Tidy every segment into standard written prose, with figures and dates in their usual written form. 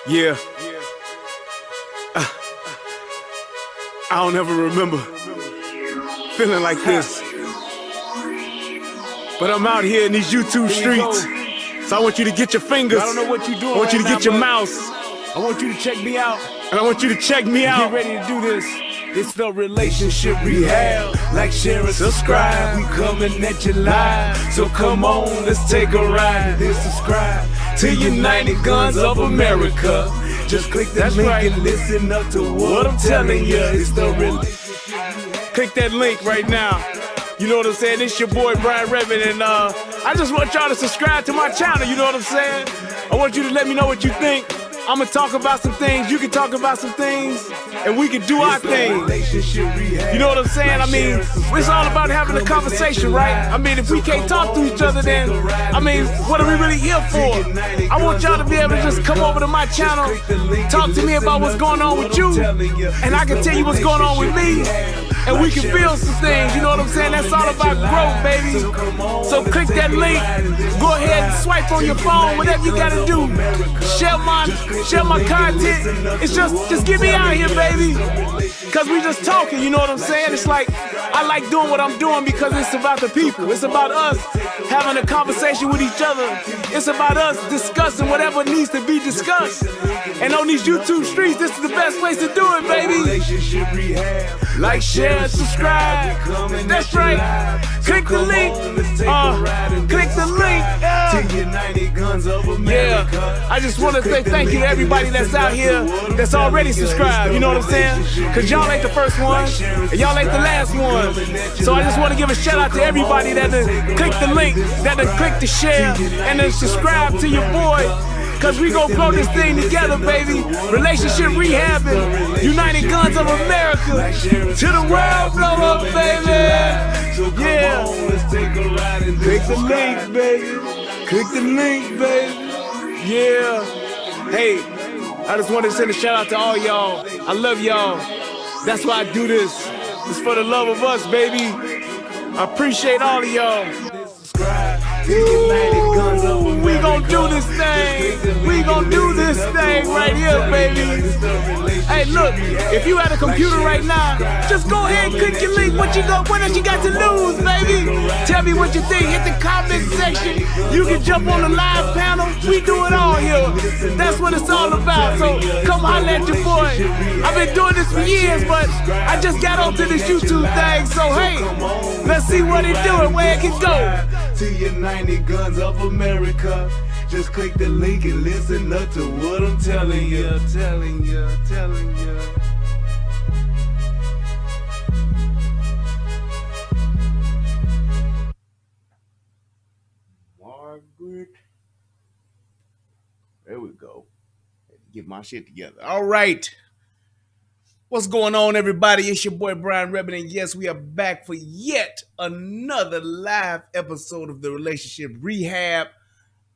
Yeah, I don't ever remember feeling like this. But I'm out here in these YouTube streets. So I want you to get your fingers. I don't know what you're doing. I want you to right get now, your mouse. I want you to check me out. And I want you to check me out. Get ready to do this. It's the relationship rehab. Like, share, and subscribe. We coming at you live. So come on, let's take a ride. Then subscribe to United Guns of America. Just click that link and listen up to what I'm telling you. It's the relationship. Click that link right now. You know what I'm saying? It's your boy Brian Revin, and I just want y'all to subscribe to my channel. You know what I'm saying? I want you to let me know what you think. I'm gonna talk about some things, you can talk about some things, and we can do our thing. You know what I'm saying? I mean, it's all about having a conversation, right? I mean, if we can't talk to each other, then, I mean, what are we really here for? I want y'all to be able to just come over to my channel, talk to me about what's going on with you, and I can tell you what's going on with me, and we can build some things, you know what I'm saying? That's all about growth, baby. So click that link, go ahead and swipe on your phone, whatever you gotta do. Share my content. It's just get me out here, baby. Cause we just talking, you know what I'm saying? It's like, I like doing what I'm doing because it's about the people. It's about us having a conversation with each other. It's about us discussing whatever needs to be discussed. And on these YouTube streets, this is the best place to do it, baby. Like, share, subscribe. That's right. Click the link. Click the link. Yeah. I just want to say thank you to everybody that's out here that's already subscribed. You know what I'm saying? Cause y'all ain't the first one, and y'all ain't the last one. So I just want to give a shout out to everybody that done click the link, that done click the share, and then subscribe to your boy. Cause we gon' blow this thing together, baby. Relationship rehabbing, United Guns of America. To the world, blow up, baby. Yeah. Click the link, baby. Click the link, baby. Yeah. Hey, I just wanted to send a shout out to all y'all. I love y'all. That's why I do this. It's for the love of us, baby. I appreciate all of y'all. Ooh, we gon' do this thing. We gon' do this thing right here, baby. Hey, look, if you at a computer right now, just go ahead and click your link. What else you got to lose, baby? Tell me what you think. Hit the comment section. You can jump on the live panel. We do it all here. That's what it's all about. So come holler at your boy. I've been doing this for years, but I just got onto this YouTube thing. So hey, let's see what it do and where it can go. To United Guns of America. Just click the link and listen up to what I'm telling you, telling you. Margaret. There we go. Get my shit together. All right. What's going on, everybody? It's your boy Brian Rebin, and yes, we are back for yet another live episode of the Relationship Rehab.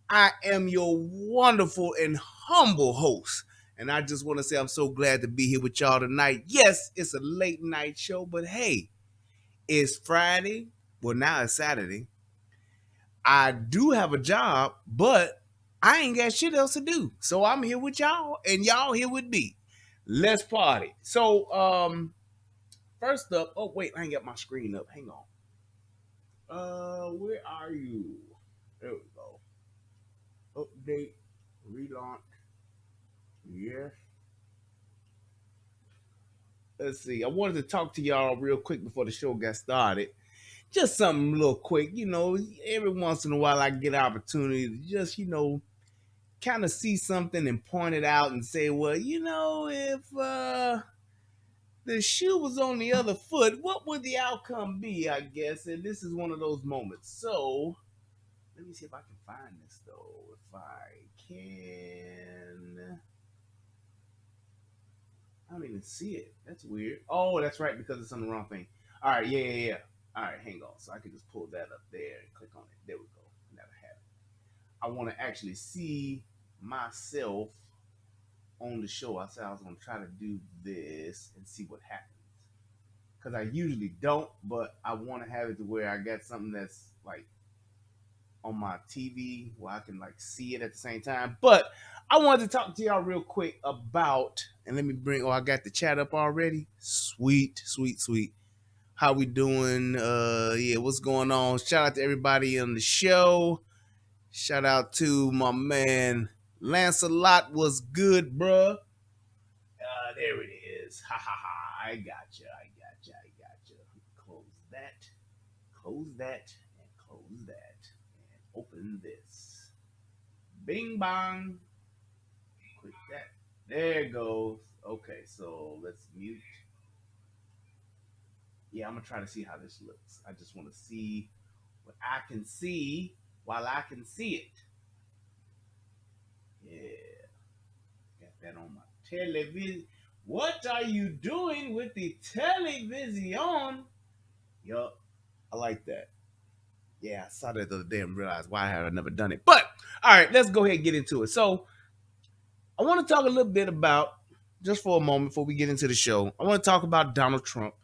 I am your wonderful and humble host, and I just want to say I'm so glad to be here with y'all tonight. Yes, it's a late night show, but hey, it's Friday. Well, now it's Saturday. I do have a job, but I ain't got shit else to do. So I'm here with y'all, and y'all here with me. Let's party. So, first up, oh wait, I ain't got my screen up. Hang on. Where are you? There we go. Update, relaunch. Yes. Let's see. I wanted to talk to y'all real quick before the show got started. Just something a little quick. You know, every once in a while I get an opportunity to just, kind of see something and point it out and say, well, if the shoe was on the other foot, what would the outcome be, I guess? And this is one of those moments. So let me see if I can find this, though. If I can. I don't even see it. That's weird. Oh, that's right, because it's on the wrong thing. All right, yeah. All right, hang on. So I can just pull that up there and click on it. There we go. Now I have it. I want to actually see myself on the show. I said I was going to try to do this and see what happens. Because I usually don't, but I want to have it to where I got something that's like on my TV where I can like see it at the same time. But I wanted to talk to y'all real quick about, and let me bring. Oh, I got the chat up already. Sweet, sweet, sweet. How we doing? Yeah, what's going on? Shout out to everybody on the show. Shout out to my man Lancelot. Was good, bruh. There it is. Ha ha ha. I got you. I got you. I got you. Close that. Close that. And close that. And open this. Bing bong. Click that. There it goes. Okay, so let's mute. Yeah, I'm gonna try to see how this looks. I just want to see what I can see while I can see it. Yeah, got that on my television. What are you doing with the television? Yup, I like that. Yeah, I saw that the other day and realized why have I never done it. But all right, let's go ahead and get into it. So I want to talk a little bit about, just for a moment before we get into the show, I want to talk about Donald Trump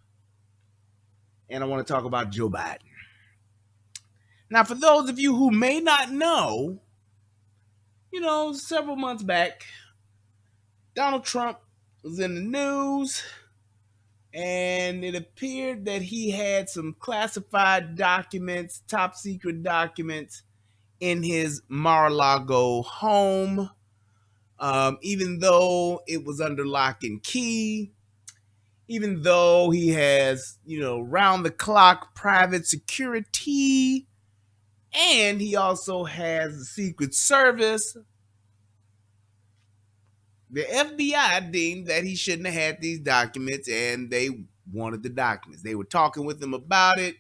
and I want to talk about Joe Biden. Now, for those of you who may not know, several months back, Donald Trump was in the news and it appeared that he had some classified documents, top secret documents, in his Mar-a-Lago home. Even though it was under lock and key, even though he has, round the clock private security, and he also has the Secret Service, the FBI deemed that he shouldn't have had these documents and they wanted the documents. They were talking with him about it.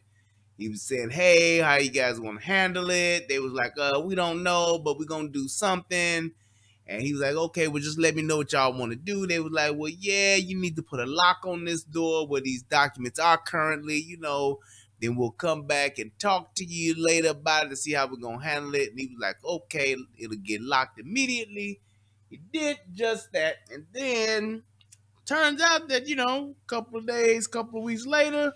He was saying, hey, how you guys want to handle it? They was like, we don't know, but we're going to do something. And he was like, okay, well, just let me know what y'all want to do. They was like, well, yeah, you need to put a lock on this door where these documents are currently, then we'll come back and talk to you later about it to see how we're going to handle it. And he was like, okay, it'll get locked immediately. He did just that. And then turns out that, couple of weeks later,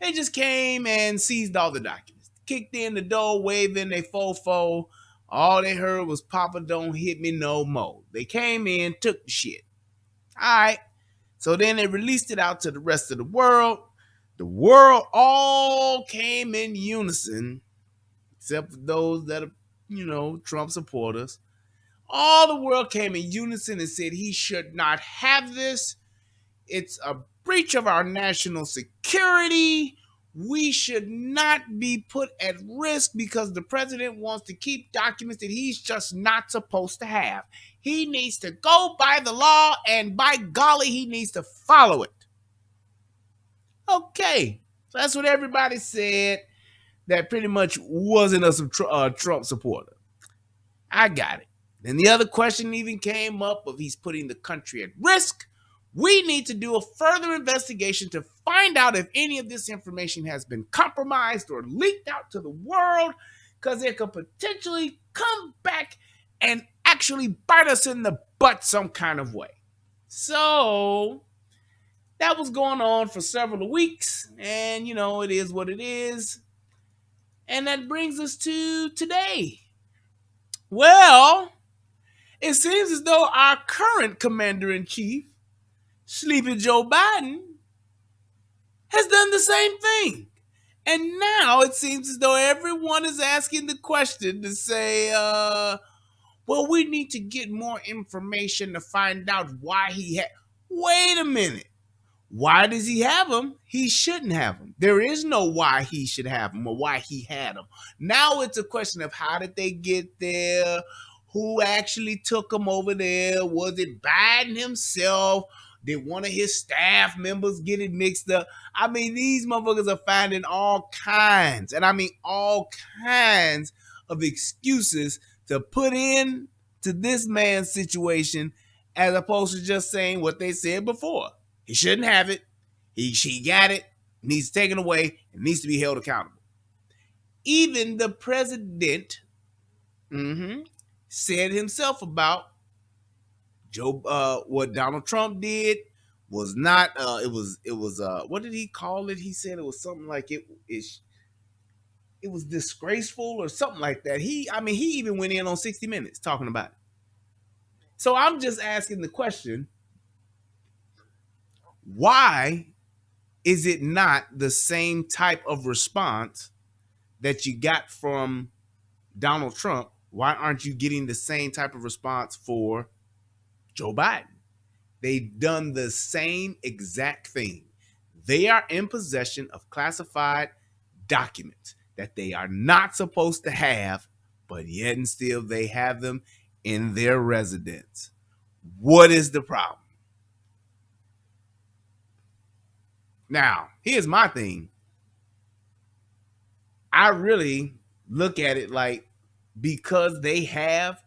they just came and seized all the documents. Kicked in the door, waving their fofo. All they heard was, Papa, don't hit me no more. They came in, took the shit. All right. So then they released it out to the rest of the world. The world all came in unison, except for those that are, Trump supporters. All the world came in unison and said he should not have this. It's a breach of our national security. We should not be put at risk because the president wants to keep documents that he's just not supposed to have. He needs to go by the law, and by golly, he needs to follow it. Okay, so that's what everybody said that pretty much wasn't a Trump supporter. I got it. Then the other question even came up of he's putting the country at risk. We need to do a further investigation to find out if any of this information has been compromised or leaked out to the world, because it could potentially come back and actually bite us in the butt some kind of way. So that was going on for several weeks, and it is what it is. And that brings us to today. Well, it seems as though our current commander-in-chief, Sleepy Joe Biden, has done the same thing. And now it seems as though everyone is asking the question to say, well, we need to get more information to find out why he had. Wait a minute. Why does he have them? He shouldn't have them. There is no why he should have them or why he had them. Now it's a question of how did they get there? Who actually took them over there? Was it Biden himself? Did one of his staff members get it mixed up? I mean, these motherfuckers are finding all kinds, and I mean all kinds of excuses to put in to this man's situation as opposed to just saying what they said before. He shouldn't have it. She got it. Needs taken away. And needs to be held accountable. Even the president said himself about what Donald Trump did was not. It was. What did he call it? He said it was something like it was disgraceful or something like that. He even went in on 60 Minutes talking about it. So I'm just asking the question, why is it not the same type of response that you got from Donald Trump? Why aren't you getting the same type of response for Joe Biden? They've done the same exact thing. They are in possession of classified documents that they are not supposed to have, but yet and still they have them in their residence. What is the problem? Now, here's my thing. I really look at it like, because they have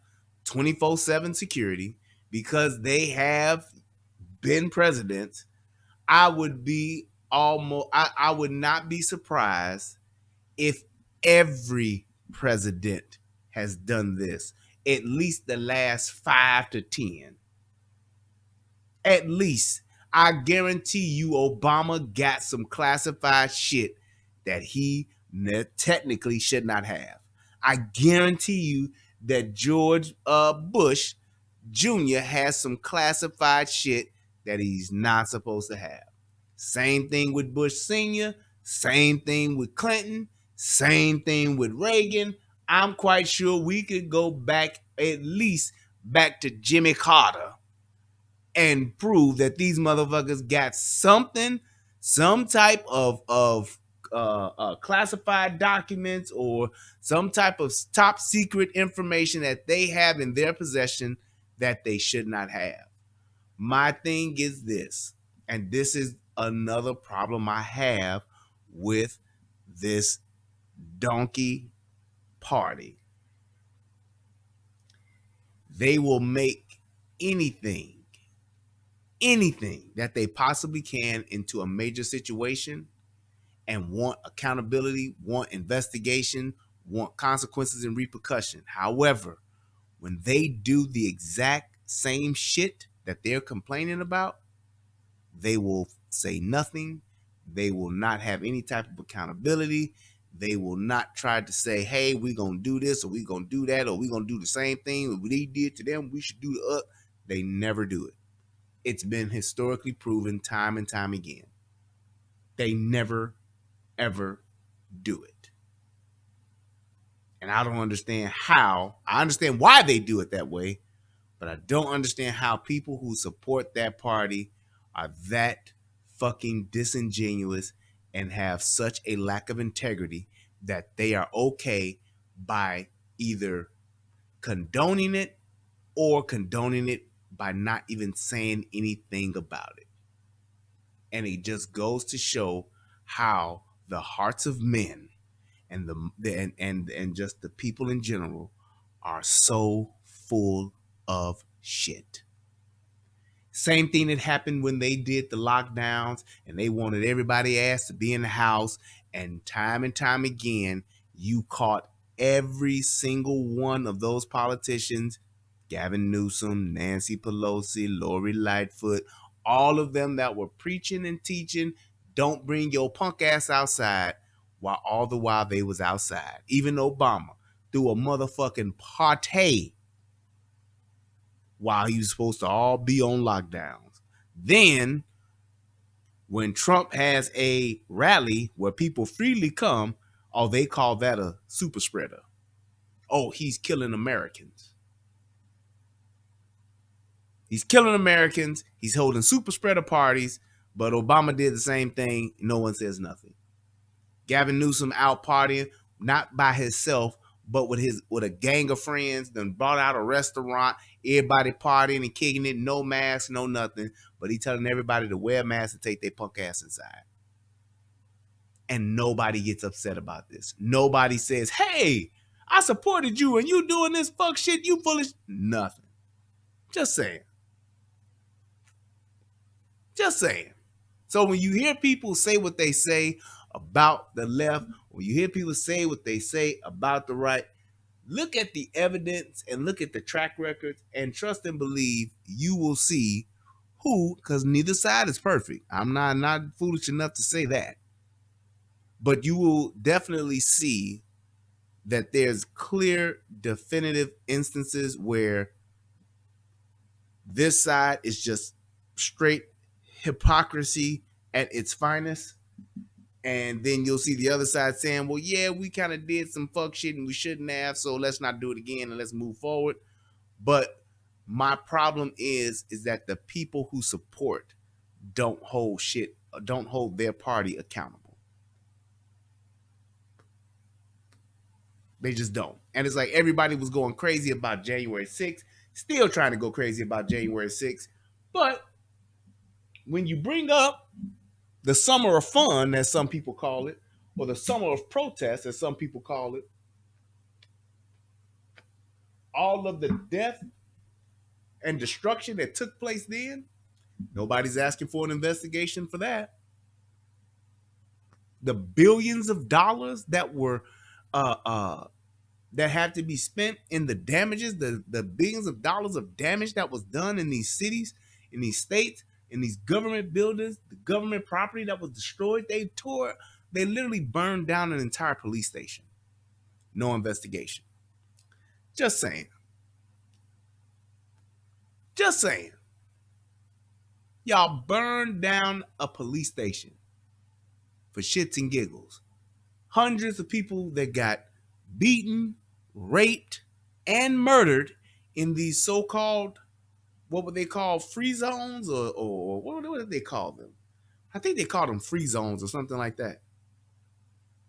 24/7 security, because they have been presidents, I would be I would not be surprised if every president has done this, at least the last 5 to 10. At least. I guarantee you Obama got some classified shit that he technically should not have. I guarantee you that George Bush Jr. has some classified shit that he's not supposed to have. Same thing with Bush Sr., same thing with Clinton, same thing with Reagan. I'm quite sure we could go back, at least back to Jimmy Carter, and prove that these motherfuckers got something, some type of classified documents or some type of top secret information that they have in their possession that they should not have. My thing is this, and this is another problem I have with this donkey party. They will make anything that they possibly can into a major situation and want accountability, want investigation, want consequences and repercussion. However, when they do the exact same shit that they're complaining about, they will say nothing. They will not have any type of accountability. They will not try to say, hey, we're going to do this or we're going to do that or we're going to do the same thing. What they did to them, we should do to us. They never do it. It's been historically proven time and time again. They never, ever do it. And I don't understand how. I understand why they do it that way, but I don't understand how people who support that party are that fucking disingenuous and have such a lack of integrity that they are okay by either condoning it or condoning it by not even saying anything about it. And it just goes to show how the hearts of men and and just the people in general are so full of shit. Same thing that happened when they did the lockdowns and they wanted everybody ass to be in the house. And time again, you caught every single one of those politicians, Gavin Newsom, Nancy Pelosi, Lori Lightfoot, all of them that were preaching and teaching, don't bring your punk ass outside, while all the while they was outside. Even Obama threw a motherfucking party while he was supposed to all be on lockdowns. Then, when Trump has a rally where people freely come, oh, they call that a super spreader. Oh, he's killing Americans. He's killing Americans. He's holding super spreader parties, but Obama did the same thing. No one says nothing. Gavin Newsom out partying, not by himself, but with a gang of friends, then brought out a restaurant, everybody partying and kicking it, no mask, no nothing. But he telling everybody to wear a mask and take their punk ass inside. And nobody gets upset about this. Nobody says, hey, I supported you and you doing this fuck shit, you foolish. Nothing. Just saying. Just saying. So when you hear people say what they say about the left, when you hear people say what they say about the right, look at the evidence and look at the track records and trust and believe you will see who, because neither side is perfect. I'm not foolish enough to say that. But you will definitely see that there's clear, definitive instances where This side is just straight hypocrisy at its finest. And then you'll see the other side saying, well, yeah, we kind of did some fuck shit and we shouldn't have, so let's not do it again and let's move forward. But my problem is that the people who support don't hold their party accountable. They just don't. And it's like everybody was going crazy about January 6th, still trying to go crazy about January 6th. But when you bring up the summer of fun, as some people call it, or the summer of protest, as some people call it, all of the death and destruction that took place then, nobody's asking for an investigation for that. The billions of dollars that were that had to be spent in the damages, the billions of dollars of damage that was done in these cities, in these states, in these government buildings, the government property that was destroyed, they literally burned down an entire police station. No investigation. Just saying. Just saying. Y'all burned down a police station for shits and giggles. Hundreds of people that got beaten, raped, and murdered in these so-called, what would they call, free zones, or what did they call them? I think they called them free zones or something like that.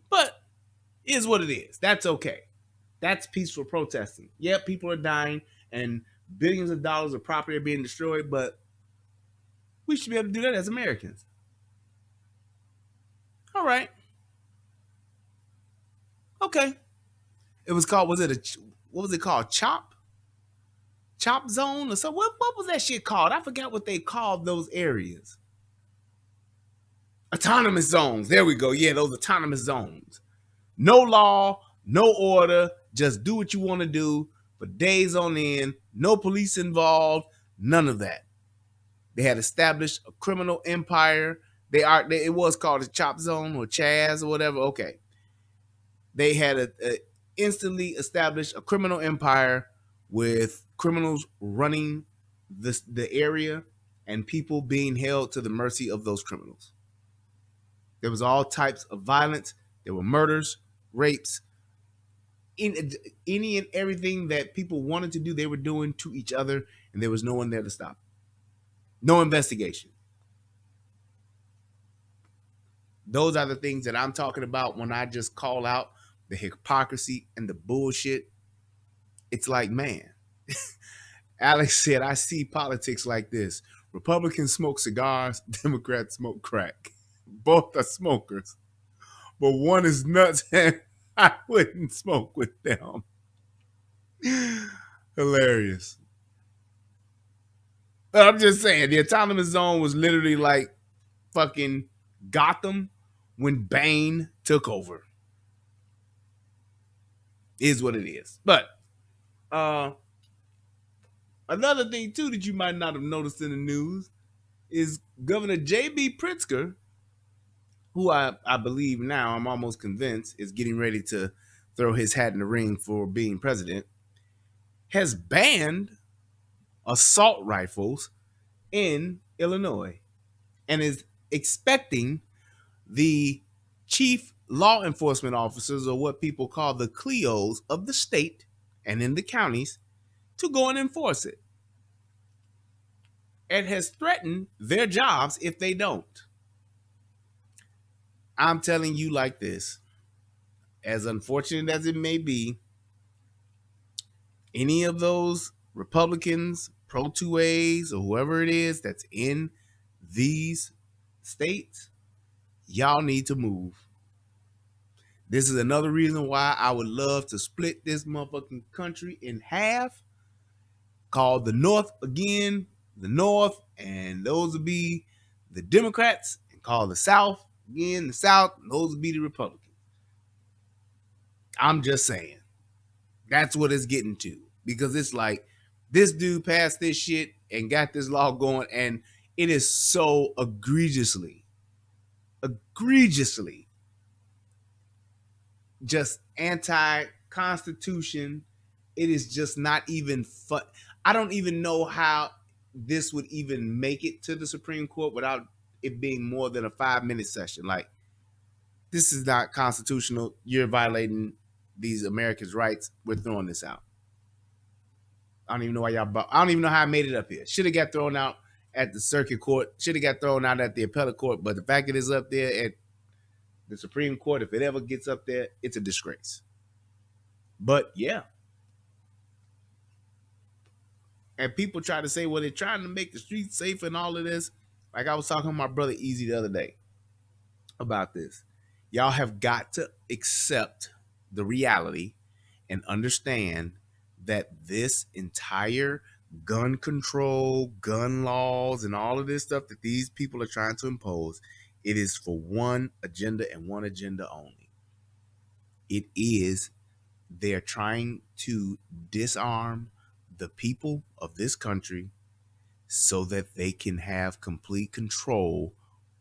But it is what it is. That's okay. That's peaceful protesting. Yeah, people are dying and billions of dollars of property are being destroyed, but we should be able to do that as Americans. All right. Okay. It was called, what was it called? Chop zone or something? What was that shit called? I forgot what they called those areas. Autonomous zones. There we go. Yeah, those autonomous zones. No law, no order. Just do what you want to do for days on end. No police involved. None of that. They had established a criminal empire. It was called a chop zone or Chaz or whatever. Okay. They had instantly established a criminal empire with criminals running the area and people being held to the mercy of those criminals. There was all types of violence. There were murders, rapes, any and everything that people wanted to do, they were doing to each other, and there was no one there to stop. No investigation. Those are the things that I'm talking about when I just call out the hypocrisy and the bullshit. It's like, man, Alex said, I see politics like this. Republicans smoke cigars, Democrats smoke crack. Both are smokers, but one is nuts and I wouldn't smoke with them. Hilarious. But I'm just saying, the autonomous zone was literally like fucking Gotham when Bane took over. Is what it is. But another thing too that you might not have noticed in the news is Governor J.B. Pritzker, who I believe now, I'm almost convinced, is getting ready to throw his hat in the ring for being president, has banned assault rifles in Illinois and is expecting the chief law enforcement officers, or what people call the CLEOs of the state and in the counties, to go and enforce it. And has threatened their jobs if they don't. I'm telling you like this, as unfortunate as it may be, any of those Republicans, pro-2As, or whoever it is that's in these states, y'all need to move. This is another reason why I would love to split this motherfucking country in half, call the North again the North, and those would be the Democrats, and call the South again the South, and those would be the Republicans. I'm just saying. That's what it's getting to. Because it's like, this dude passed this shit and got this law going, and it is so egregiously just anti-constitution. It is just not even fun. I don't even know how this would even make it to the Supreme Court without it being more than a 5-minute session. Like, this is not constitutional. You're violating these Americans' rights. We're throwing this out. I don't even know why I don't even know how I made it up here. Should have got thrown out at the circuit court. Should have got thrown out at the appellate court. But the fact that it's up there at the Supreme Court, if it ever gets up there, it's a disgrace. But yeah. And people try to say, well, they're trying to make the streets safe and all of this. Like I was talking to my brother Easy the other day about this. Y'all have got to accept the reality and understand that this entire gun control, gun laws, and all of this stuff that these people are trying to impose, it is for one agenda and one agenda only. It is they're trying to disarm the people of this country so that they can have complete control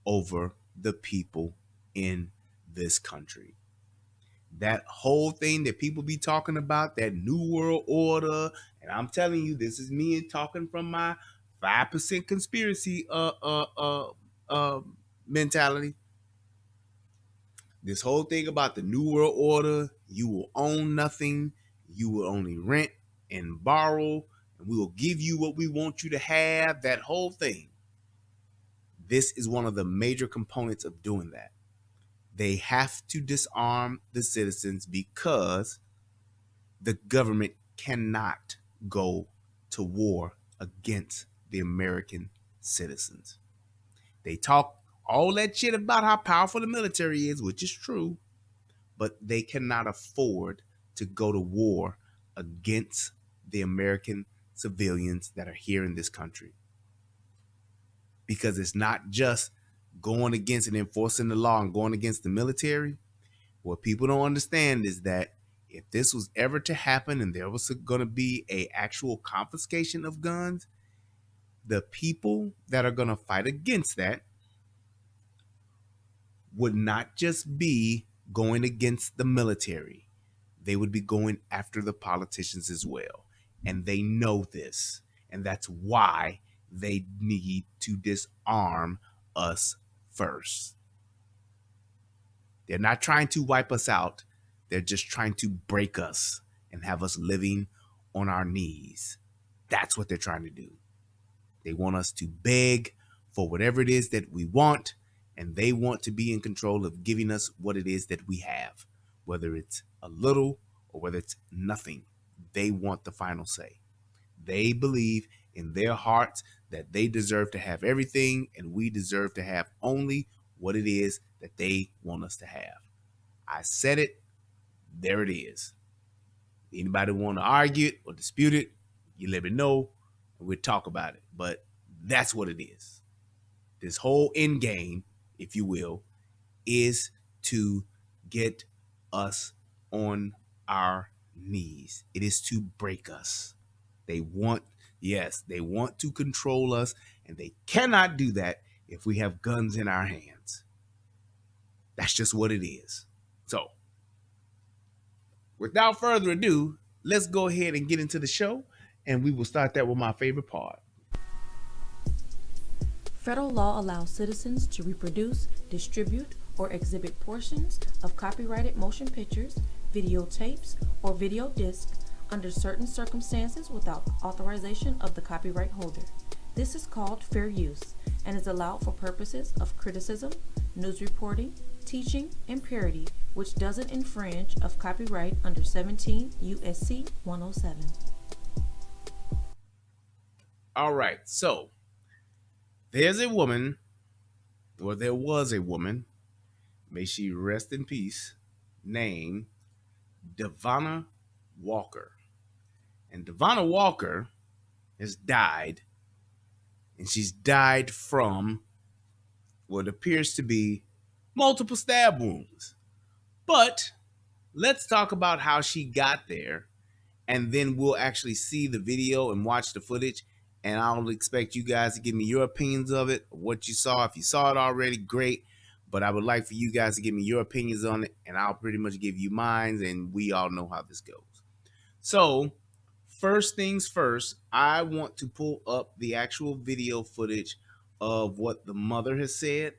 over the people in this country. That whole thing that people be talking about, that New World Order, and I'm telling you, this is me talking from my 5% conspiracy mentality. This whole thing about the New World Order, you will own nothing, you will only rent and borrow, and we will give you what we want you to have, that whole thing. This is one of the major components of doing that. They have to disarm the citizens because the government cannot go to war against the American citizens. They talk all that shit about how powerful the military is, which is true, but they cannot afford to go to war against the American civilians that are here in this country. Because it's not just going against and enforcing the law and going against the military. What people don't understand is that if this was ever to happen and there was going to be an actual confiscation of guns, the people that are going to fight against that would not just be going against the military. They would be going after the politicians as well. And they know this. And that's why they need to disarm us first. They're not trying to wipe us out. They're just trying to break us and have us living on our knees. That's what they're trying to do. They want us to beg for whatever it is that we want, and they want to be in control of giving us what it is that we have, whether it's a little or whether it's nothing. They want the final say. They believe in their hearts that they deserve to have everything, and we deserve to have only what it is that they want us to have. I said it. There it is. Anybody want to argue it or dispute it, you let me know and we'll talk about it. But that's what it is. This whole end game, if you will, is to get us on our knees. It is to break us. They want to control us, and they cannot do that if we have guns in our hands. That's just what it is. So, without further ado, let's go ahead and get into the show, and we will start that with my favorite part. Federal law allows citizens to reproduce, distribute, or exhibit portions of copyrighted motion pictures, videotapes, or video discs under certain circumstances without authorization of the copyright holder. This is called fair use and is allowed for purposes of criticism, news reporting, teaching, and parody, which doesn't infringe of copyright under 17 U.S.C. 107. All right, so there's a woman, or there was a woman, may she rest in peace, named Devonna Walker. And Devonna Walker has died, and she's died from what appears to be multiple stab wounds. But let's talk about how she got there, and then we'll actually see the video and watch the footage, and I'll expect you guys to give me your opinions of it, what you saw. If you saw it already, great, but I would like for you guys to give me your opinions on it, and I'll pretty much give you mine, and we all know how this goes. So, first things first, I want to pull up the actual video footage of what the mother has said,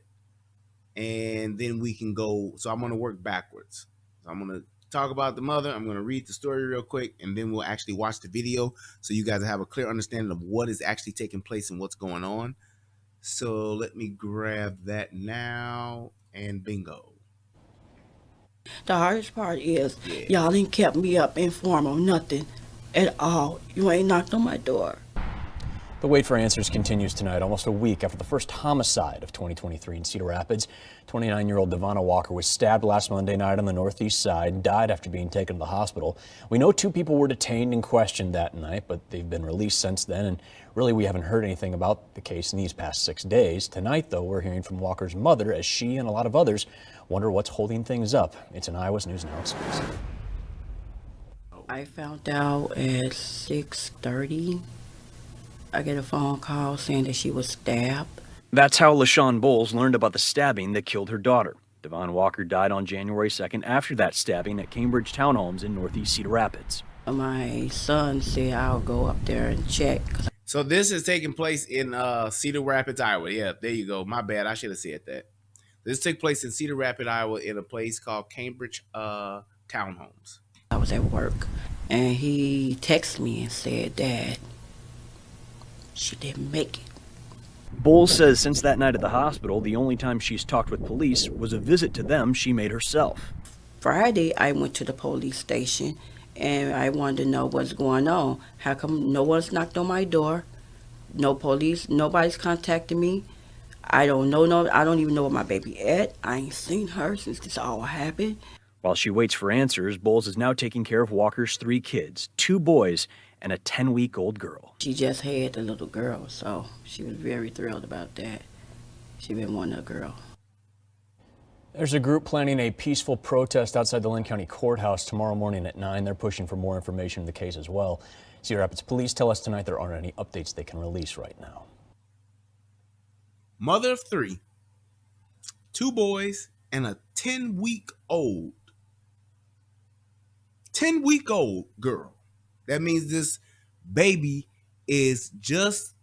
and then we can go. So I'm going to work backwards. So I'm going to talk about the mother. I'm going to read the story real quick, and then we'll actually watch the video so you guys have a clear understanding of what is actually taking place and what's going on. So let me grab that now, and bingo. The hardest part is y'all ain't kept me up informed on nothing at all. You ain't knocked on my door. The wait for answers continues tonight, almost a week after the first homicide of 2023 in Cedar Rapids. 29-year-old Devonna Walker was stabbed last Monday night on the northeast side, died after being taken to the hospital. We know 2 people were detained and questioned that night, but they've been released since then, and really we haven't heard anything about the case in these past 6 days. Tonight, though, we're hearing from Walker's mother as she and a lot of others wonder what's holding things up. It's an Iowa's News Now exclusive. I found out at 6:30. I get a phone call saying that she was stabbed. That's how LaShawn Bowles learned about the stabbing that killed her daughter. Devon Walker died on January 2nd after that stabbing at Cambridge Townhomes in northeast Cedar Rapids. My son said I'll go up there and check. So this is taking place in Cedar Rapids, Iowa. Yeah, there you go. My bad. I should have said that. This took place in Cedar Rapids, Iowa, in a place called Cambridge Townhomes. I was at work, and he texted me and said that she didn't make it. Bowles says since that night at the hospital, the only time she's talked with police was a visit to them she made herself. Friday, I went to the police station, and I wanted to know what's going on. How come no one's knocked on my door? No police, nobody's contacted me. I don't know, I don't even know where my baby at. I ain't seen her since this all happened. While she waits for answers, Bowles is now taking care of Walker's 3 kids, 2 boys and a 10-week-old girl. She just had a little girl, so she was very thrilled about that. She been wanting a girl. There's a group planning a peaceful protest outside the Lynn County Courthouse tomorrow morning at 9. They're pushing for more information in the case as well. Cedar Rapids police tell us tonight there aren't any updates they can release right now. Mother of 3, 2 boys, and a 10-week-old. 10-week-old girl. That means this baby is just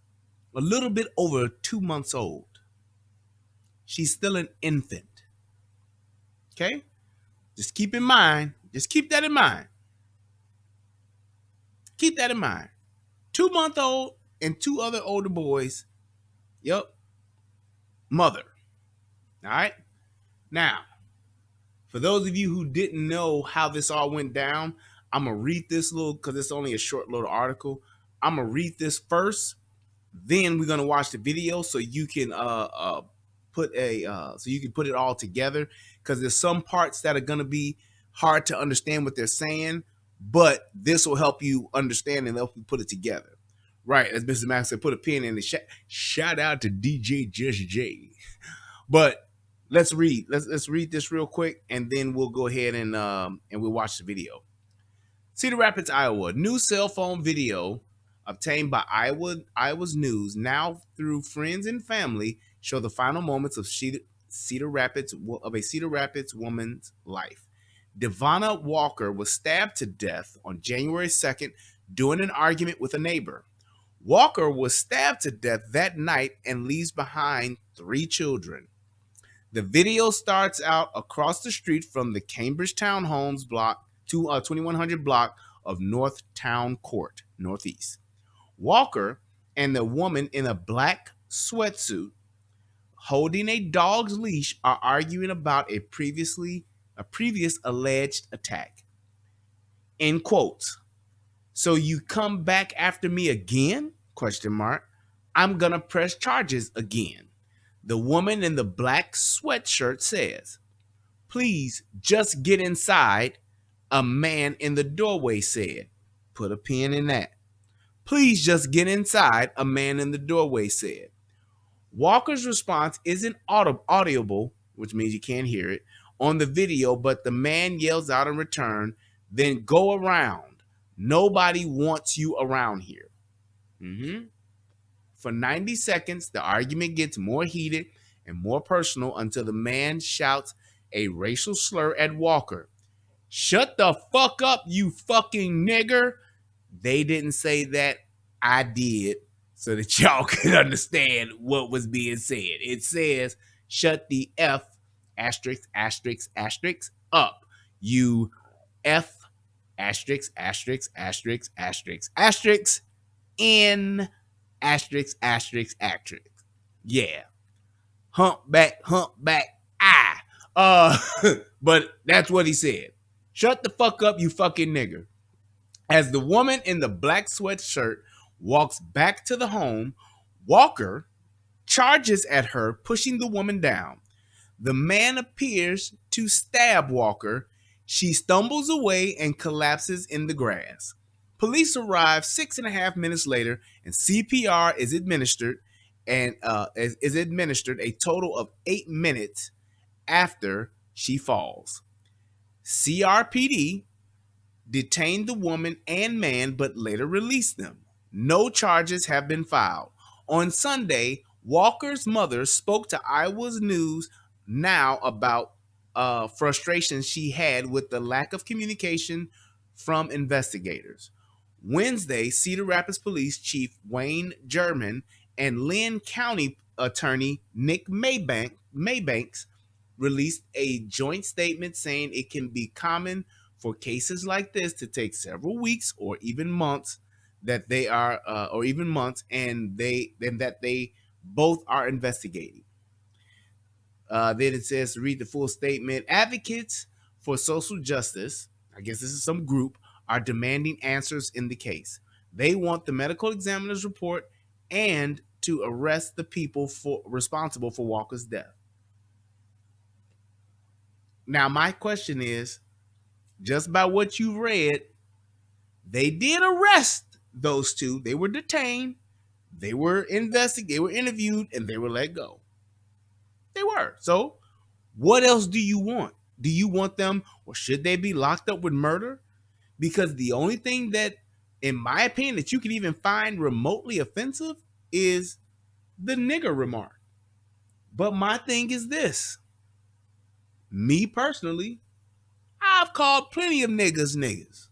a little bit over 2 months old. She's still an infant. Okay? Just keep in mind. Just keep that in mind. Keep that in mind. 2-month-old and 2 other older boys. Yep. Mother. All right? Now, for those of you who didn't know how this all went down, I'm going to read this little, because it's only a short little article. I'm going to read this first. Then we're going to watch the video so you can put it all together, because there's some parts that are going to be hard to understand what they're saying, but this will help you understand and help you put it together. Right, as Mr. Max said, put a pin in the shout out to DJ Just J. But let's read. Let's read this real quick, and then we'll go ahead and we'll watch the video. Cedar Rapids, Iowa. New cell phone video obtained by Iowa's News, now through friends and family, show the final moments of a Cedar Rapids woman's life. Devonna Walker was stabbed to death on January 2nd during an argument with a neighbor. Walker was stabbed to death that night and leaves behind 3 children. The video starts out across the street from the Cambridge Townhomes block to 2100 block of North Town Court, Northeast. Walker and the woman in a black sweatsuit holding a dog's leash are arguing about a previous alleged attack. In quotes, "So you come back after me again? ? I'm gonna press charges again," the woman in the black sweatshirt says. "Please just get inside," a man in the doorway said. Put a pin in that. "Please just get inside," a man in the doorway said. Walker's response isn't audible, which means you can't hear it, on the video, but the man yells out in return, "Then go around. Nobody wants you around here." For 90 seconds, the argument gets more heated and more personal until the man shouts a racial slur at Walker. "Shut the fuck up, you fucking nigger. They didn't say that. I did, so that y'all could understand what was being said. It says, shut the F asterisk asterisk asterisk up. You F asterisk asterisk asterisk asterisk asterisk in asterisk asterisk asterisk. Yeah. Humpback, I. But that's what he said. Shut the fuck up, you fucking nigger. As the woman in the black sweatshirt walks back to the home, Walker charges at her, pushing the woman down. The man appears to stab Walker. She stumbles away and collapses in the grass. Police arrive 6.5 minutes later, and CPR is administered, is administered a total of 8 minutes after she falls. CRPD detained the woman and man, but later released them. No charges have been filed. On Sunday, Walker's mother spoke to Iowa's News Now about frustrations she had with the lack of communication from investigators. Wednesday, Cedar Rapids Police Chief Wayne German and Lynn County Attorney Nick Maybanks released a joint statement saying it can be common for cases like this to take several weeks or even months that they are or even months and that they both are investigating. Then it says to read the full statement. Advocates for social justice, I guess this is some group, are demanding answers in the case. They want the medical examiner's report and to arrest the people responsible for Walker's death. Now, my question is, just by what you've read, they did arrest those two. They were detained, they were investigated, they were interviewed, and they were let go. They were. So, what else do you want? Do you want them, or should they be locked up with murder? Because the only thing that, in my opinion, that you can even find remotely offensive is the nigger remark. But my thing is this. Me personally, I've called plenty of niggas.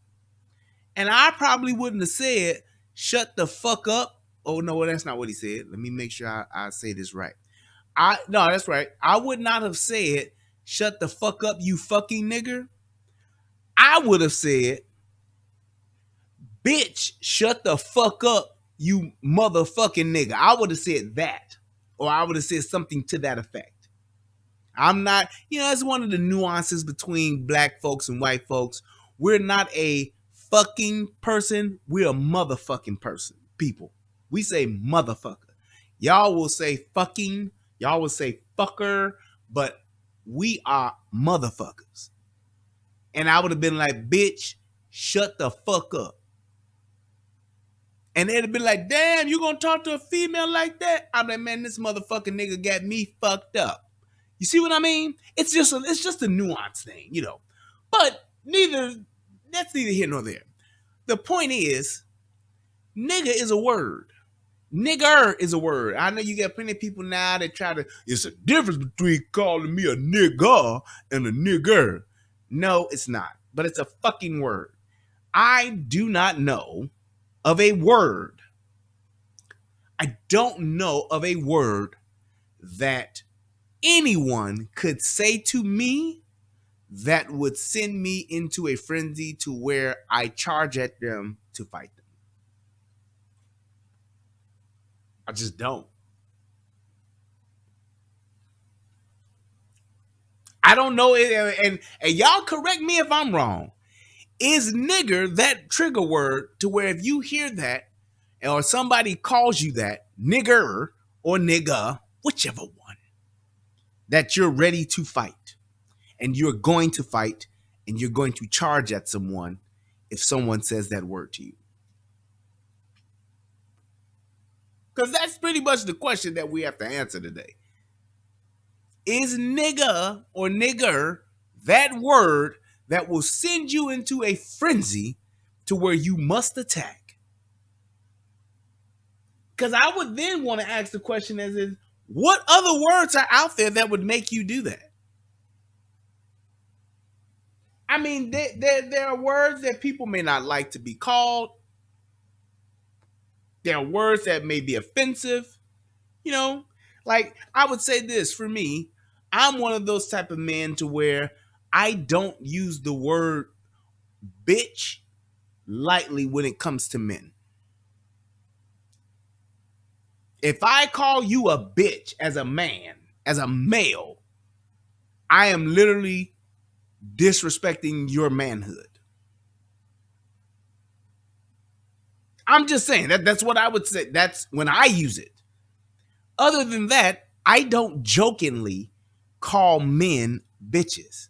And I probably wouldn't have said, shut the fuck up. Oh, no, that's not what he said. Let me make sure I say this right. No, that's right. I would not have said, shut the fuck up, you fucking nigger. I would have said, bitch, shut the fuck up, you motherfucking nigga. I would have said that. Or I would have said something to that effect. I'm not, that's one of the nuances between black folks and white folks. We're not a fucking person. We're a motherfucking person. People. We say motherfucker. Y'all will say fucking. Y'all will say fucker. But we are motherfuckers. And I would have been like, bitch, shut the fuck up. And they'd have been like, damn, you gonna talk to a female like that? I'm like, man, this motherfucking nigga got me fucked up. You see what I mean? It's just a nuance thing, But that's neither here nor there. The point is, nigga is a word. Nigger is a word. I know you got plenty of people now that try to, it's a difference between calling me a nigger and a nigger. No, it's not. But it's a fucking word. I do not know of a word. I don't know of a word that anyone could say to me that would send me into a frenzy to where I charge at them to fight them. I just don't. I don't know it, and y'all correct me if I'm wrong. Is nigger that trigger word to where if you hear that or somebody calls you that, nigger or nigga, whichever one, that you're ready to fight and you're going to fight and you're going to charge at someone if someone says that word to you? Because that's pretty much the question that we have to answer today. Is nigga or nigger that word that will send you into a frenzy to where you must attack? Because I would then want to ask the question as is, what other words are out there that would make you do that? I mean, there are words that people may not like to be called. There are words that may be offensive, you know. Like I would say this for me, I'm one of those type of men to where I don't use the word bitch lightly when it comes to men. If I call you a bitch as a man, as a male, I am literally disrespecting your manhood. I'm just saying that's what I would say. That's when I use it. Other than that, I don't jokingly call men bitches.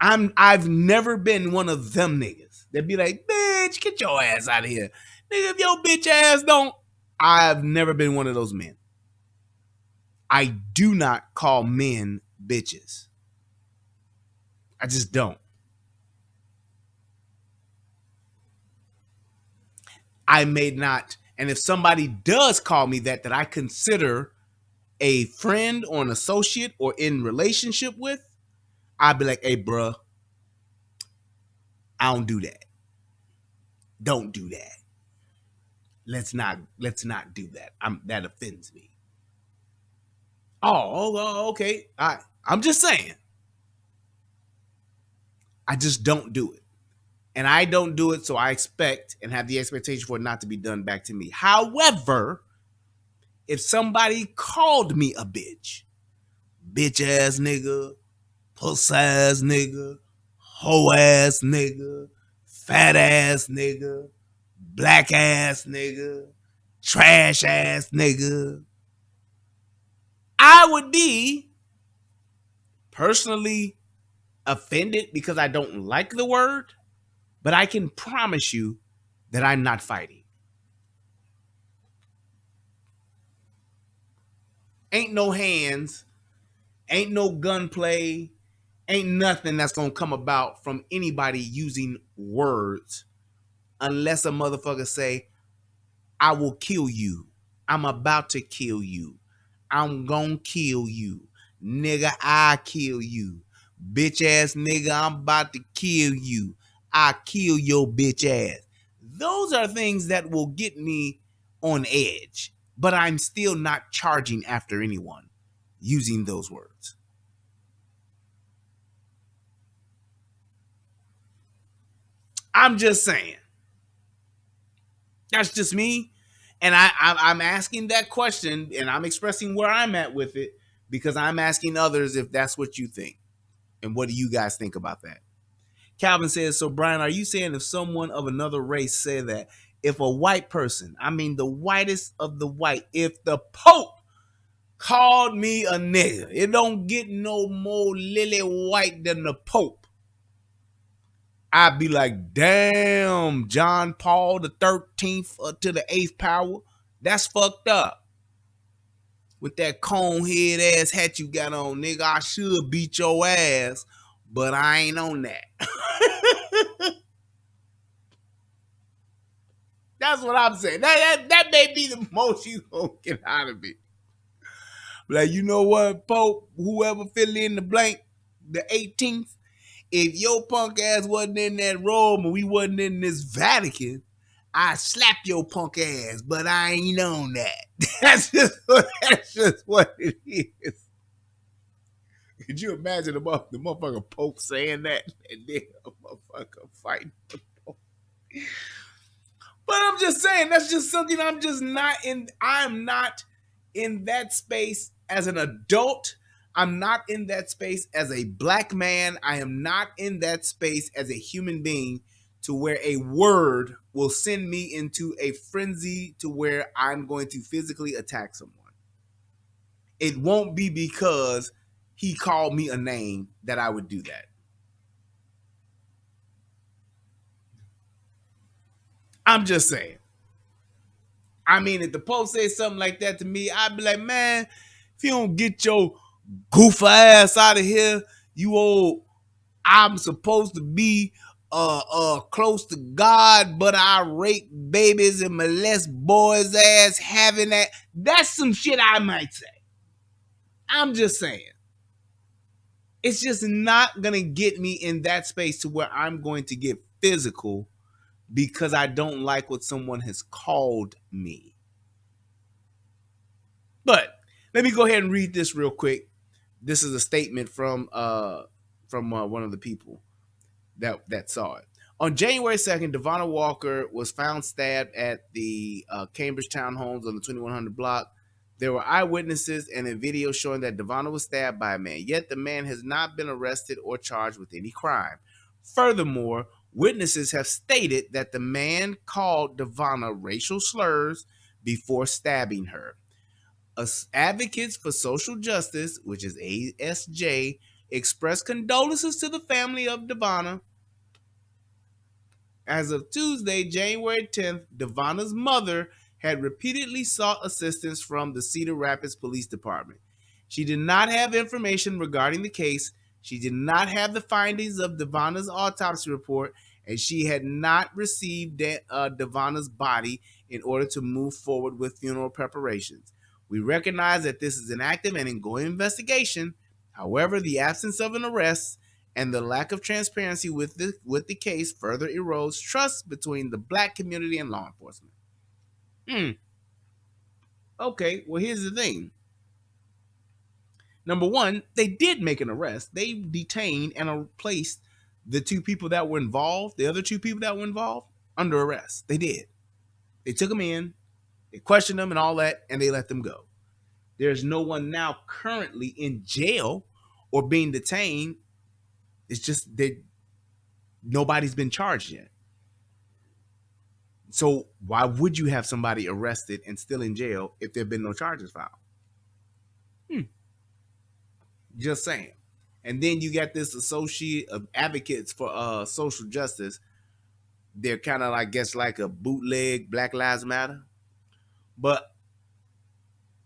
I've never been one of them niggas that be like, bitch, get your ass out of here. Nigga, if your bitch ass don't. I've never been one of those men. I do not call men bitches. I just don't. I may not, and if somebody does call me that I consider a friend or an associate or in relationship with, I'd be like, hey, bruh, I don't do that. Don't do that. Let's not do that. That offends me. Oh, okay. I'm just saying. I just don't do it. And I don't do it, so I expect and have the expectation for it not to be done back to me. However, if somebody called me a bitch ass nigga, puss ass nigga, hoe ass nigga, fat ass nigga, black ass nigga, trash ass nigga, I would be personally offended because I don't like the word, but I can promise you that I'm not fighting. Ain't no hands, ain't no gunplay, ain't nothing that's gonna come about from anybody using words unless a motherfucker say, I will kill you. I'm about to kill you. I'm gonna kill you. Nigga, I kill you. Bitch ass nigga, I'm about to kill you. I kill your bitch ass. Those are things that will get me on edge, but I'm still not charging after anyone using those words. I'm just saying. That's just me. And I'm asking that question and I'm expressing where I'm at with it because I'm asking others if that's what you think. And what do you guys think about that? Calvin says, so Brian, are you saying if someone of another race said that, if a white person, I mean the whitest of the white, if the Pope called me a nigga, it don't get no more lily white than the Pope, I'd be like, damn, John Paul the 13th to the 8th power, that's fucked up. With that cone head ass hat you got on, nigga, I should beat your ass, but I ain't on that. That's what I'm saying. That may be the most you gonna get out of me. Like, you know what, Pope, whoever fill in the blank, the 18th, if your punk ass wasn't in that Rome and we wasn't in this Vatican, I slap your punk ass, but I ain't on that. That's just what it is. Could you imagine the motherfucker Pope saying that and then a motherfucker fighting the Pope? But I'm just saying, that's just something I'm just not in. I'm not in that space as an adult. I'm not in that space as a black man. I am not in that space as a human being to where a word will send me into a frenzy to where I'm going to physically attack someone. It won't be because he called me a name that I would do that. I'm just saying. I mean, if the Pope says something like that to me, I'd be like, man, if you don't get your goofer ass out of here, you old, I'm supposed to be close to God, but I rape babies and molest boys ass having that. That's some shit I might say. I'm just saying. It's just not gonna get me in that space to where I'm going to get physical because I don't like what someone has called me. But let me go ahead and read this real quick. This is a statement from one of the people that saw it. On January 2nd, Devonna Walker was found stabbed at the Cambridge Townhomes on the 2100 block. There were eyewitnesses and a video showing that Devonna was stabbed by a man, yet the man has not been arrested or charged with any crime. Furthermore, witnesses have stated that the man called Devonna racial slurs before stabbing her. Advocates for Social Justice, which is ASJ, expressed condolences to the family of Devonna. As of Tuesday, January 10th, Devonna's mother had repeatedly sought assistance from the Cedar Rapids Police Department. She did not have information regarding the case. She did not have the findings of Devonna's autopsy report, and she had not received Devonna's body in order to move forward with funeral preparations. We recognize that this is an active and ongoing investigation. However, the absence of an arrest and the lack of transparency with the case further erodes trust between the black community and law enforcement. Okay, well, here's the thing. Number one, they did make an arrest. They detained and placed the two people that were involved, the other two people that were involved, under arrest. They did. They took them in, they questioned them and all that, and they let them go. There's no one now currently in jail or being detained. It's just nobody's been charged yet. So why would you have somebody arrested and still in jail if there have been no charges filed? Just saying. And then you got this associate of advocates for social justice. They're kind of, I guess, like a bootleg Black Lives Matter. But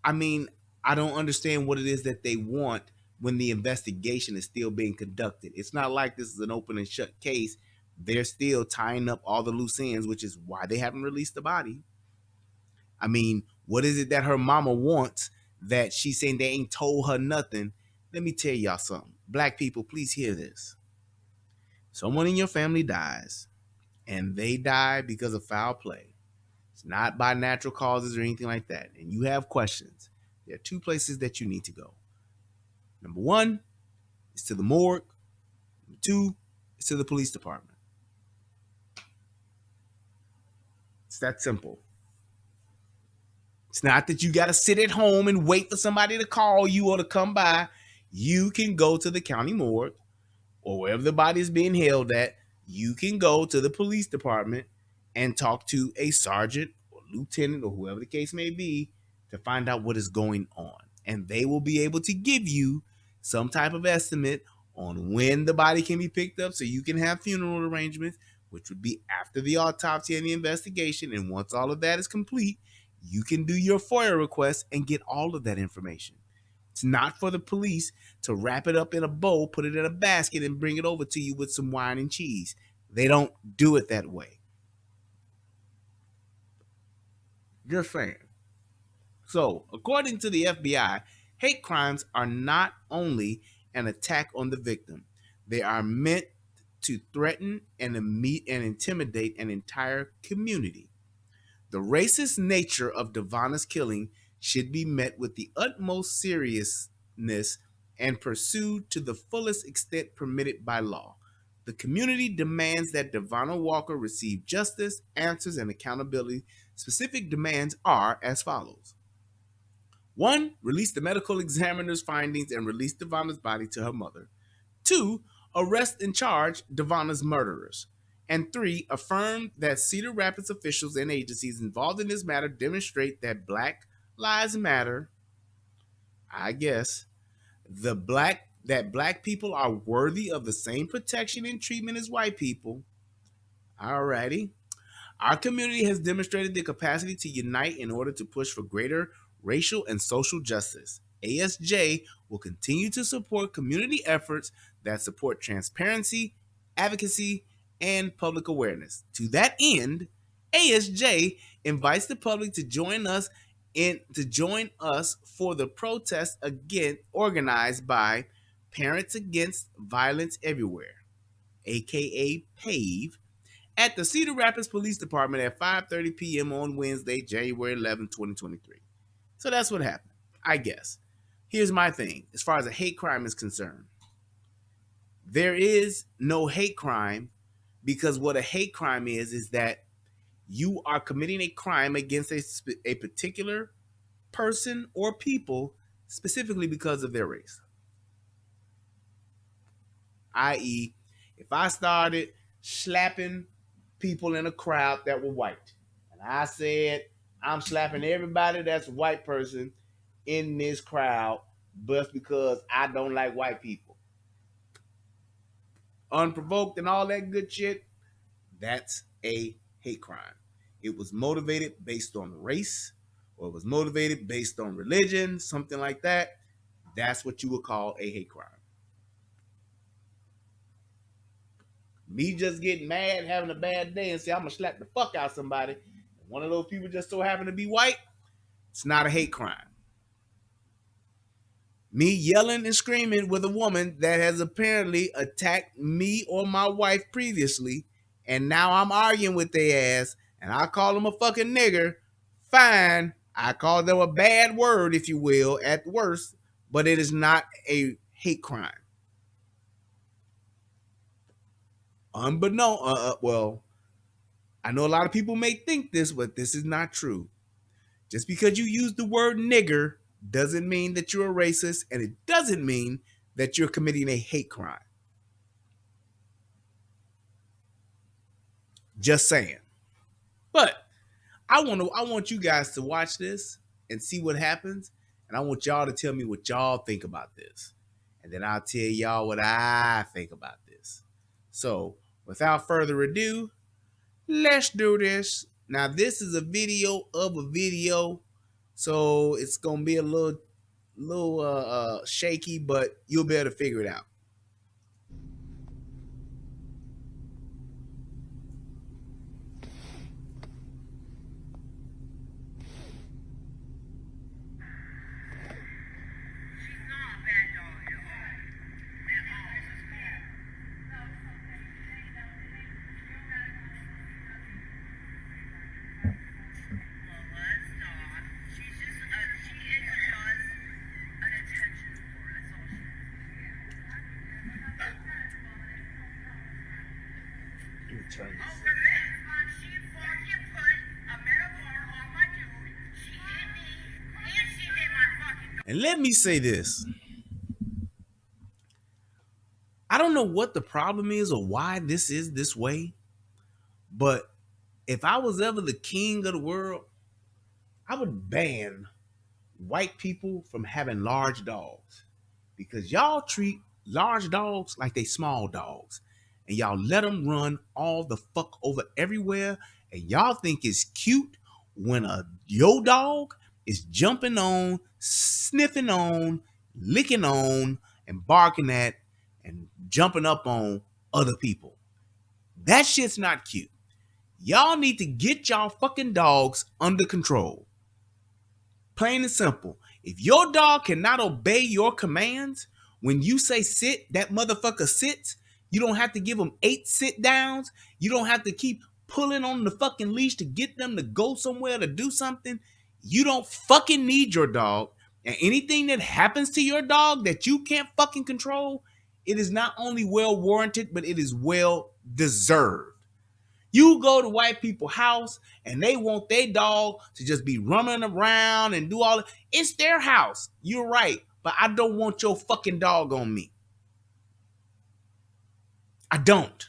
I mean, I don't understand what it is that they want when the investigation is still being conducted. It's not like this is an open and shut case. They're still tying up all the loose ends, which is why they haven't released the body. I mean, what is it that her mama wants that she's saying they ain't told her nothing? Let me tell y'all something. Black people, please hear this. Someone in your family dies, and they die because of foul play. It's not by natural causes or anything like that. And you have questions. There are two places that you need to go. Number one is to the morgue. Number two is to the police department. It's that simple. It's not that you got to sit at home and wait for somebody to call you or to come by. You can go to the county morgue or wherever the body is being held at. You can go to the police department and talk to a sergeant or lieutenant or whoever the case may be to find out what is going on. And they will be able to give you some type of estimate on when the body can be picked up so you can have funeral arrangements, which would be after the autopsy and the investigation. And once all of that is complete, you can do your FOIA request and get all of that information. It's not for the police to wrap it up in a bowl, put it in a basket, and bring it over to you with some wine and cheese. They don't do it that way. Just saying. So, according to the FBI, hate crimes are not only an attack on the victim, they are meant to threaten and intimidate an entire community. The racist nature of Devonna's killing should be met with the utmost seriousness and pursued to the fullest extent permitted by law. The community demands that Devonna Walker receive justice, answers, and accountability. Specific demands are as follows. 1. Release the medical examiner's findings and release Devonna's body to her mother. 2. Arrest and charge Devonna's murderers. And 3. Affirm that Cedar Rapids officials and agencies involved in this matter demonstrate that Black Lives Matter, I guess, that black people are worthy of the same protection and treatment as white people. Alrighty. Our community has demonstrated the capacity to unite in order to push for greater racial and social justice. ASJ will continue to support community efforts that support transparency, advocacy, and public awareness. To that end, ASJ invites the public to join us for the protest organized by Parents Against Violence Everywhere, aka PAVE, at the Cedar Rapids Police Department at 5:30 p.m. on Wednesday, January 11, 2023. So that's what happened, I guess. Here's my thing as far as a hate crime is concerned. There is no hate crime because what a hate crime is that you are committing a crime against a particular person or people specifically because of their race. I.e., if I started slapping people in a crowd that were white, and I said, I'm slapping everybody that's a white person in this crowd just because I don't like white people, unprovoked and all that good shit, that's a hate crime. It was motivated based on race, or it was motivated based on religion, something like that. That's what you would call a hate crime. Me just getting mad, having a bad day, and say I'm gonna slap the fuck out of somebody, and one of those people just so happen to be white, it's not a hate crime. Me yelling and screaming with a woman that has apparently attacked me or my wife previously, and now I'm arguing with their ass, and I call them a fucking nigger, fine. I call them a bad word, if you will, at worst, but it is not a hate crime. Well, I know a lot of people may think this, but this is not true. Just because you use the word nigger doesn't mean that you're a racist, and it doesn't mean that you're committing a hate crime. Just saying. But I want you guys to watch this and see what happens, and I want y'all to tell me what y'all think about this. And then I'll tell y'all what I think about this. So, without further ado, let's do this. Now, this is a video of a video, so it's gonna be a little shaky, but you'll be able to figure it out. Turn this. And let me say this. I don't know what the problem is or why this is this way, but if I was ever the king of the world, I would ban white people from having large dogs, because y'all treat large dogs like they small dogs, and y'all let them run all the fuck over everywhere, and y'all think it's cute when your dog is jumping on, sniffing on, licking on, and barking at and jumping up on other people. That shit's not cute. Y'all need to get y'all fucking dogs under control. Plain and simple. If your dog cannot obey your commands, when you say sit, that motherfucker sits. You don't have to give them 8 sit downs. You don't have to keep pulling on the fucking leash to get them to go somewhere to do something. You don't fucking need your dog. And anything that happens to your dog that you can't fucking control, it is not only well warranted, but it is well deserved. You go to white people's house and they want their dog to just be running around and do all. It's their house. You're right. But I don't want your fucking dog on me. I don't.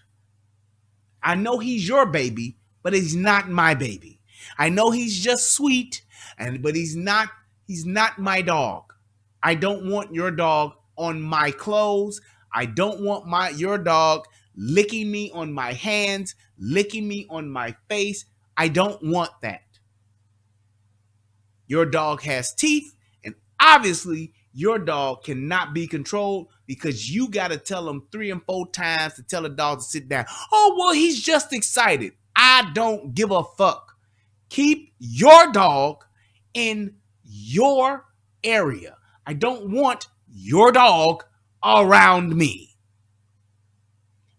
I know he's your baby, but he's not my baby. I know he's just sweet, but he's not my dog. I don't want your dog on my clothes. I don't want your dog licking me on my hands, licking me on my face. I don't want that. Your dog has teeth, and obviously your dog cannot be controlled because you got to tell him 3 and 4 times to tell a dog to sit down. Oh, well, he's just excited. I don't give a fuck. Keep your dog in your area. I don't want your dog around me.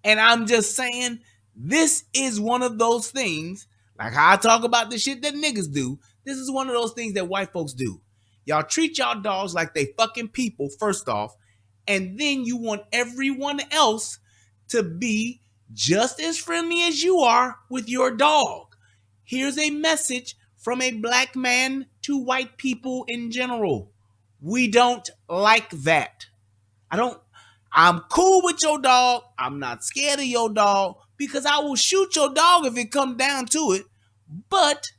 And I'm just saying, This is one of those things, like how I talk about the shit that niggas do. This is one of those things that white folks do. Y'all treat y'all dogs like they fucking people, first off, and then you want everyone else to be just as friendly as you are with your dog. Here's a message from a black man to white people in general. We don't like that. I'm cool with your dog. I'm not scared of your dog because I will shoot your dog if it comes down to it. But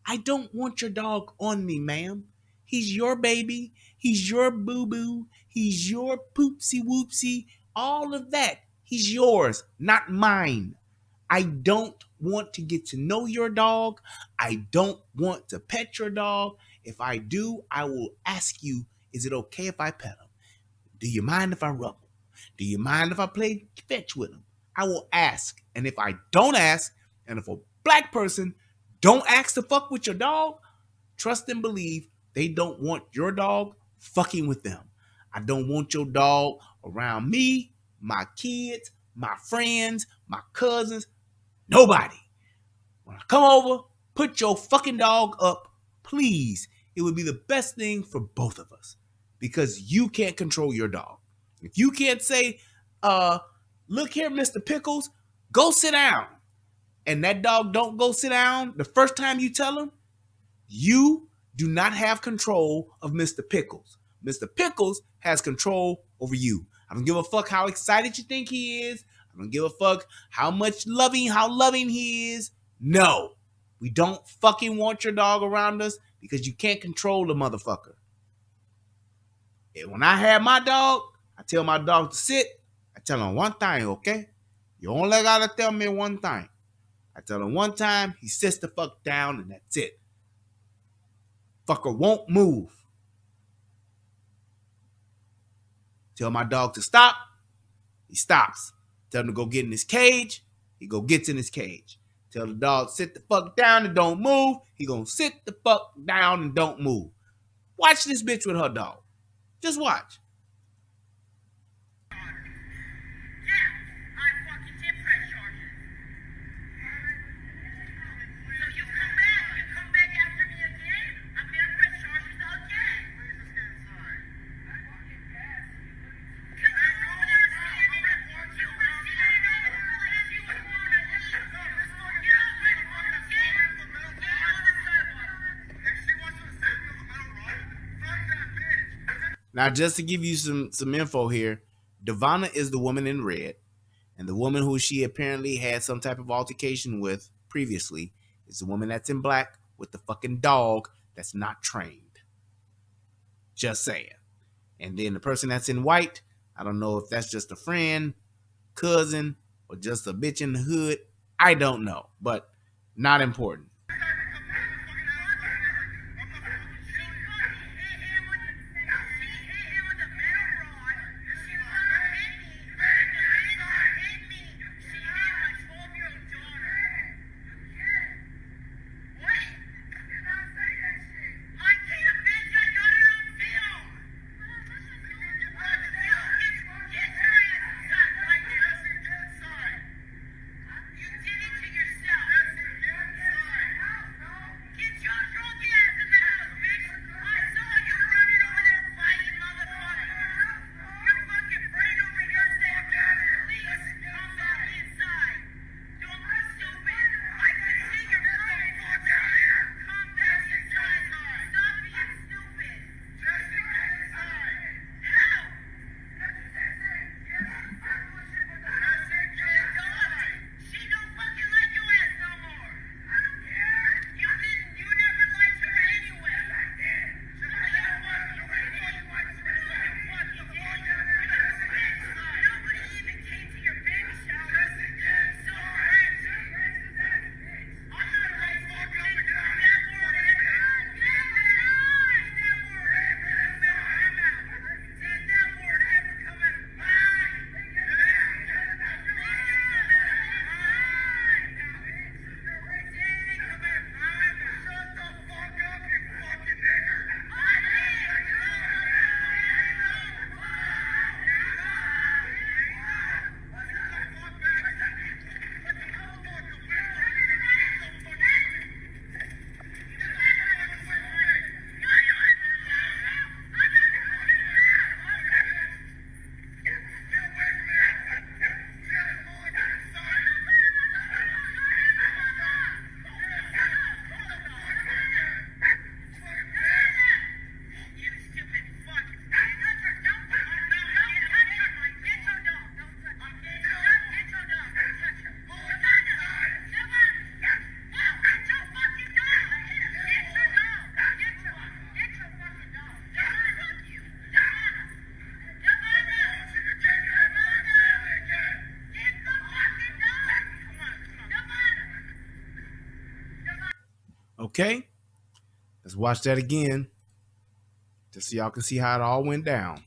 I don't want your dog on me, ma'am. He's your baby. He's your boo-boo. He's your poopsie whoopsie. All of that. He's yours, not mine. I don't want to get to know your dog. I don't want to pet your dog. If I do, I will ask you, is it okay if I pet him? Do you mind if I rub him? Do you mind if I play fetch with him? I will ask. And if I don't ask, and if a black person don't ask to fuck with your dog, trust and believe they don't want your dog fucking with them. I don't want your dog around me, my kids, my friends, my cousins, nobody. When I come over, put your fucking dog up, please. It would be the best thing for both of us because you can't control your dog. If you can't say, look here, Mr. Pickles, go sit down. And that dog don't go sit down the first time you tell him, you do not have control of Mr. Pickles. Mr. Pickles has control over you. I don't give a fuck how excited you think he is. I don't give a fuck how loving he is. No, we don't fucking want your dog around us because you can't control the motherfucker. And when I have my dog, I tell my dog to sit. I tell him one time, okay? You only gotta tell me one time. I tell him one time, he sits the fuck down and that's it. Fucker won't move. Tell my dog to stop, he stops. Tell him to go get in his cage, he go gets in his cage. Tell the dog sit the fuck down and don't move, he gonna sit the fuck down and don't move. Watch this bitch with her dog. Just watch. Now, just to give you some info here, Devonna is the woman in red, and the woman who she apparently had some type of altercation with previously is the woman that's in black with the fucking dog that's not trained. Just saying. And then the person that's in white, I don't know if that's just a friend, cousin, or just a bitch in the hood. I don't know, but not important. Okay, let's watch that again, just so y'all can see how it all went down.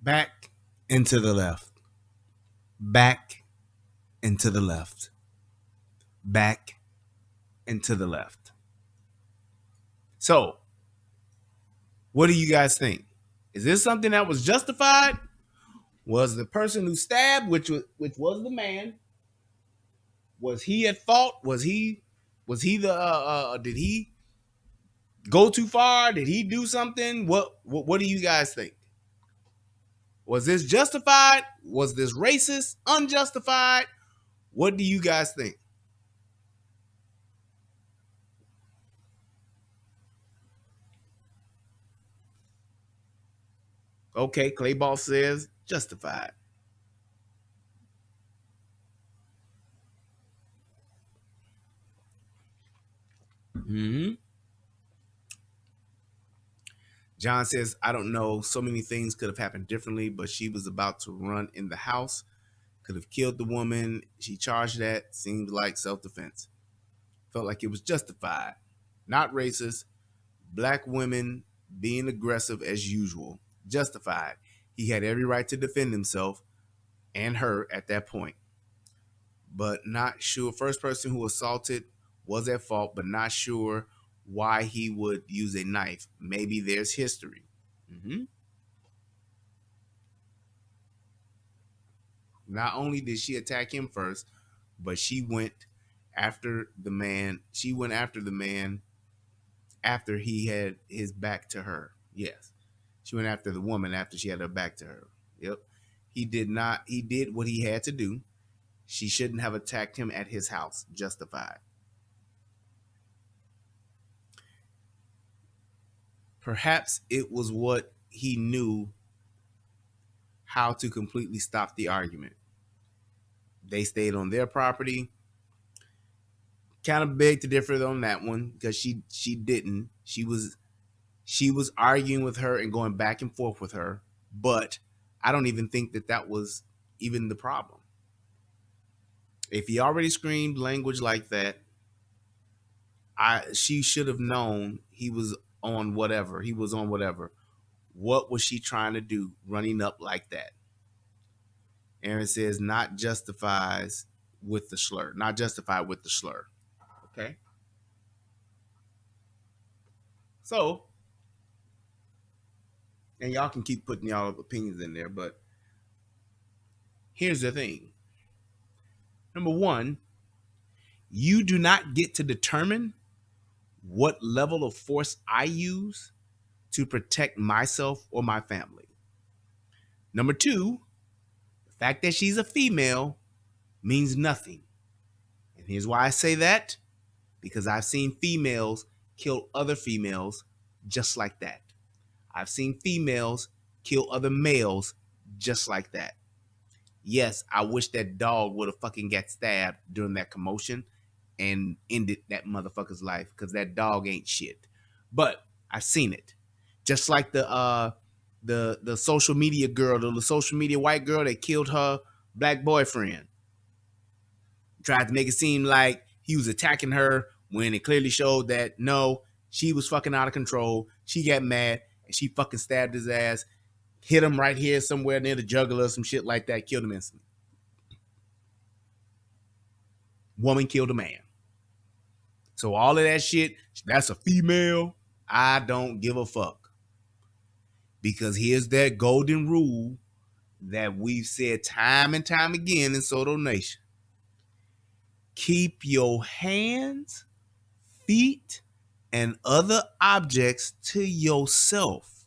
Back and to the left. Back and to the left. Back and to the left. So, what do you guys think? Is this something that was justified? Was the person who stabbed, which was the man, was he at fault? Was he the did he go too far? Did he do something? What do you guys think? Was this justified? Was this racist? Unjustified? What do you guys think? Okay, Clayball says justified. John says, I don't know. So many things could have happened differently, but she was about to run in the house. Could have killed the woman. She charged that. Seemed like self-defense. Felt like it was justified. Not racist. Black women being aggressive as usual. Justified. He had every right to defend himself and her at that point. But not sure. First person who assaulted was at fault, but not sure why he would use a knife. Maybe there's history. Not only did she attack him first, but she went after the man. She went after the man after he had his back to her. Yes. She went after the woman after she had her back to her. Yep. He did what he had to do. She shouldn't have attacked him at his house. Justified. Perhaps it was what he knew how to completely stop the argument. They stayed on their property. Kind of beg to differ on that one because she didn't. She was arguing with her and going back and forth with her, but I don't even think that was even the problem. If he already screamed language like that, she should have known he was on whatever. He was on whatever. What was she trying to do running up like that? Aaron says not justified with the slur. Not justified with the slur. Okay. So, and y'all can keep putting y'all opinions in there, but here's the thing. Number one, you do not get to determine what level of force I use to protect myself or my family. Number two, the fact that she's a female means nothing. And here's why I say that. Because I've seen females kill other females just like that. I've seen females kill other males just like that. Yes, I wish that dog would have fucking got stabbed during that commotion and ended that motherfucker's life, because that dog ain't shit. But I've seen it. Just like the social media girl, the social media white girl that killed her black boyfriend. Tried to make it seem like he was attacking her when it clearly showed that no, she was fucking out of control. She got mad and she fucking stabbed his ass, hit him right here somewhere near the jugular, some shit like that, killed him instantly. Woman killed a man. So all of that shit, that's a female. I don't give a fuck. Because here's that golden rule that we've said time and time again in Soto Nation. Keep your hands, feet, and other objects to yourself.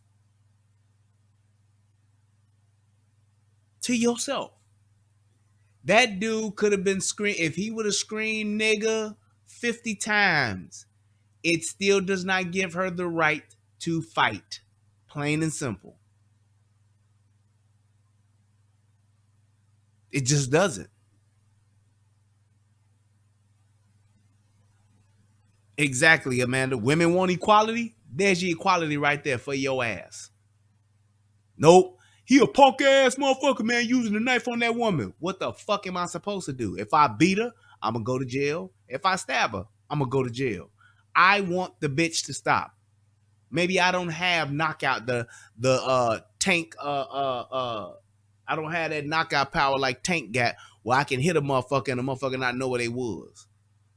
To yourself. That dude could have been screamed, if he would have screamed nigga 50 times, it still does not give her the right to fight. Plain and simple. It just doesn't. Exactly, Amanda. Women want equality. There's your equality right there for your ass. Nope. He a punk ass motherfucker, man, using a knife on that woman. What the fuck am I supposed to do? If I beat her, I'm gonna go to jail. If I stab her, I'm gonna go to jail. I want the bitch to stop. Maybe I don't have knockout the tank I don't have that knockout power like Tank got, where I can hit a motherfucker and the motherfucker not know where they was.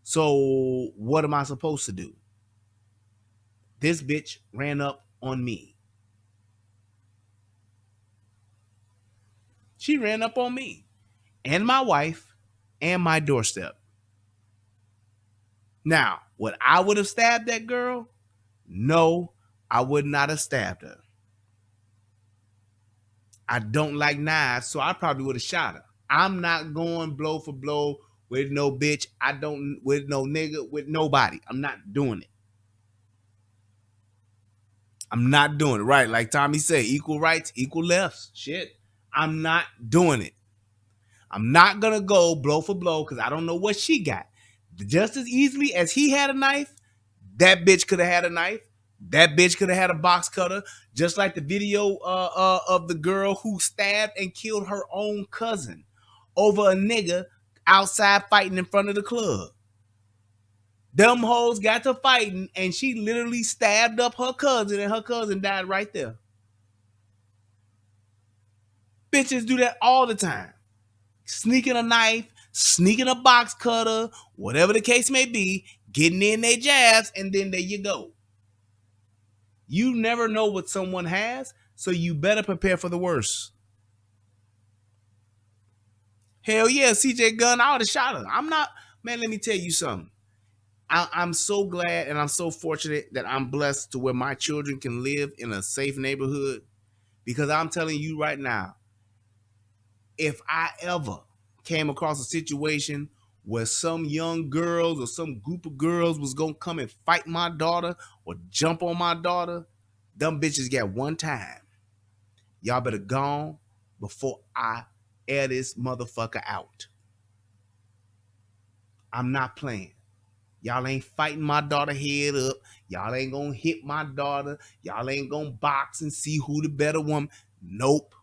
So what am I supposed to do? This bitch ran up on me. She ran up on me and my wife and my doorstep. Now, would I would have stabbed that girl? No, I would not have stabbed her. I don't like knives, so I probably would have shot her. I'm not going blow for blow with no bitch. I don't, with no nigga, with nobody. I'm not doing it. I'm not doing it. Right, like Tommy said, equal rights, equal lefts. Shit, I'm not doing it. I'm not gonna go blow for blow because I don't know what she got. Just as easily as he had a knife, that bitch could have had a knife. That bitch could have had a box cutter. Just like the video of the girl who stabbed and killed her own cousin over a nigga outside fighting in front of the club. Them hoes got to fighting and she literally stabbed up her cousin and her cousin died right there. Bitches do that all the time. Sneaking a knife, sneaking a box cutter, whatever the case may be, getting in their jabs, and then there you go. You never know what someone has, so you better prepare for the worst. Hell yeah, CJ Gunn, I would have shot her. I'm not, man, let me tell you something. I'm so glad and I'm so fortunate that I'm blessed to where my children can live in a safe neighborhood, because I'm telling you right now, if I ever came across a situation where some young girls or some group of girls was gonna come and fight my daughter or jump on my daughter, them bitches got one time. Y'all better gone before I air this motherfucker out. I'm not playing. Y'all ain't fighting my daughter head up. Y'all ain't gonna hit my daughter. Y'all ain't gonna box and see who the better woman. Nope.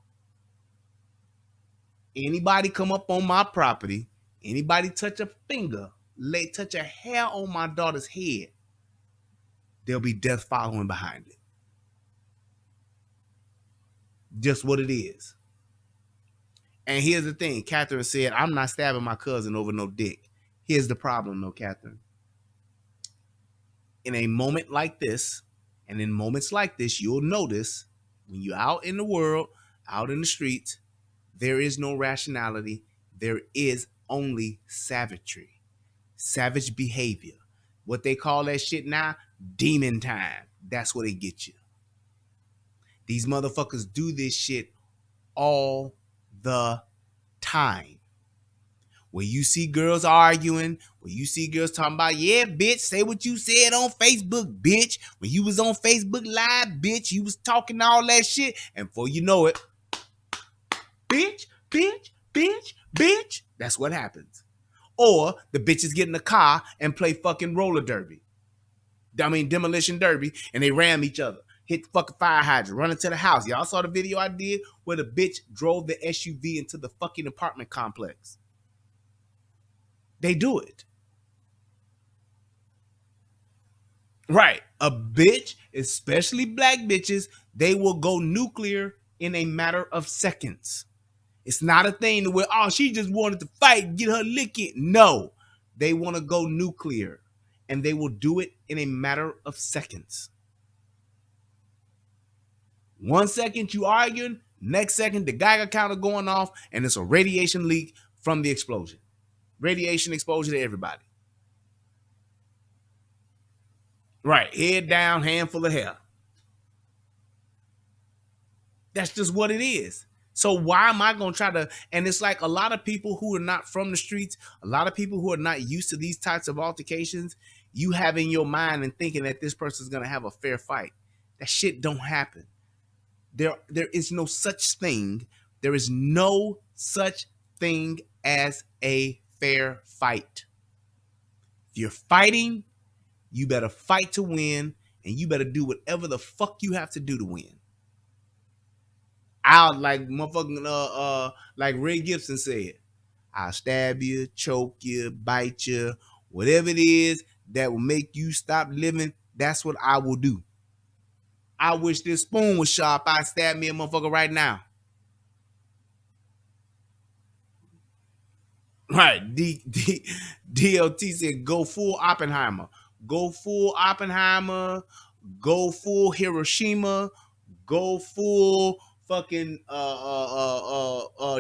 Anybody come up on my property, anybody touch a finger, touch a hair on my daughter's head, there'll be death following behind it. Just what it is. And here's the thing. Catherine said, I'm not stabbing my cousin over no dick. Here's the problem, though, Catherine. In a moment like this, and in moments like this, you'll notice when you're out in the world, out in the streets, there is no rationality. There is only savagery, savage behavior. What they call that shit now, demon time. That's what it gets you. These motherfuckers do this shit all the time. Where you see girls arguing, where you see girls talking about, yeah, bitch, say what you said on Facebook, bitch. When you was on Facebook Live, bitch, you was talking all that shit. And before you know it, bitch, bitch, bitch, bitch. That's what happens. Or the bitches get in the car and play fucking roller derby. I mean, demolition derby, and they ram each other. Hit the fucking fire hydrant, run into the house. Y'all saw the video I did where the bitch drove the SUV into the fucking apartment complex. They do it. Right. A bitch, especially black bitches, they will go nuclear in a matter of seconds. It's not a thing where, oh, she just wanted to fight and get her lick it. No, they want to go nuclear, and they will do it in a matter of seconds. 1 second you arguing, next second the Geiger counter going off, and it's a radiation leak from the explosion. Radiation exposure to everybody. Right, head down, handful of hair. That's just what it is. So why am I going to try to, and it's like a lot of people who are not from the streets, a lot of people who are not used to these types of altercations, you have in your mind and thinking that this person's going to have a fair fight. That shit don't happen. There is no such thing. There is no such thing as a fair fight. If you're fighting, you better fight to win, and you better do whatever the fuck you have to do to win. I'll like motherfucking like Ray Gibson said, I'll stab you, choke you, bite you, whatever it is that will make you stop living, that's what I will do. I wish this spoon was sharp. I'd stab me a motherfucker right now. Right. DLT said, go full Oppenheimer. Go full Oppenheimer. Go full Hiroshima. Go full fucking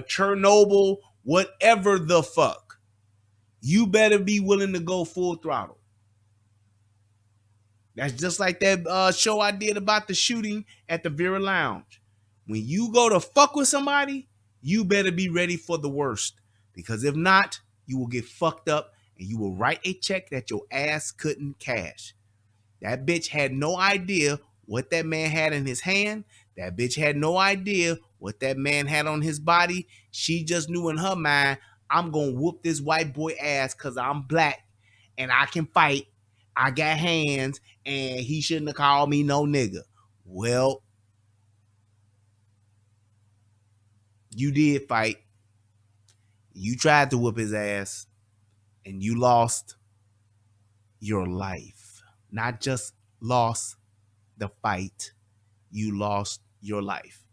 Chernobyl. Whatever the fuck. You better be willing to go full throttle. That's just like that show I did about the shooting at the Vera Lounge. When you go to fuck with somebody, you better be ready for the worst. Because if not, you will get fucked up and you will write a check that your ass couldn't cash. That bitch had no idea what that man had in his hand. That bitch had no idea what that man had on his body. She just knew in her mind, I'm going to whoop this white boy ass because I'm black and I can fight. I got hands and he shouldn't have called me no nigga. Well, you did fight. You tried to whoop his ass and you lost your life. Not just lost the fight, you lost your life.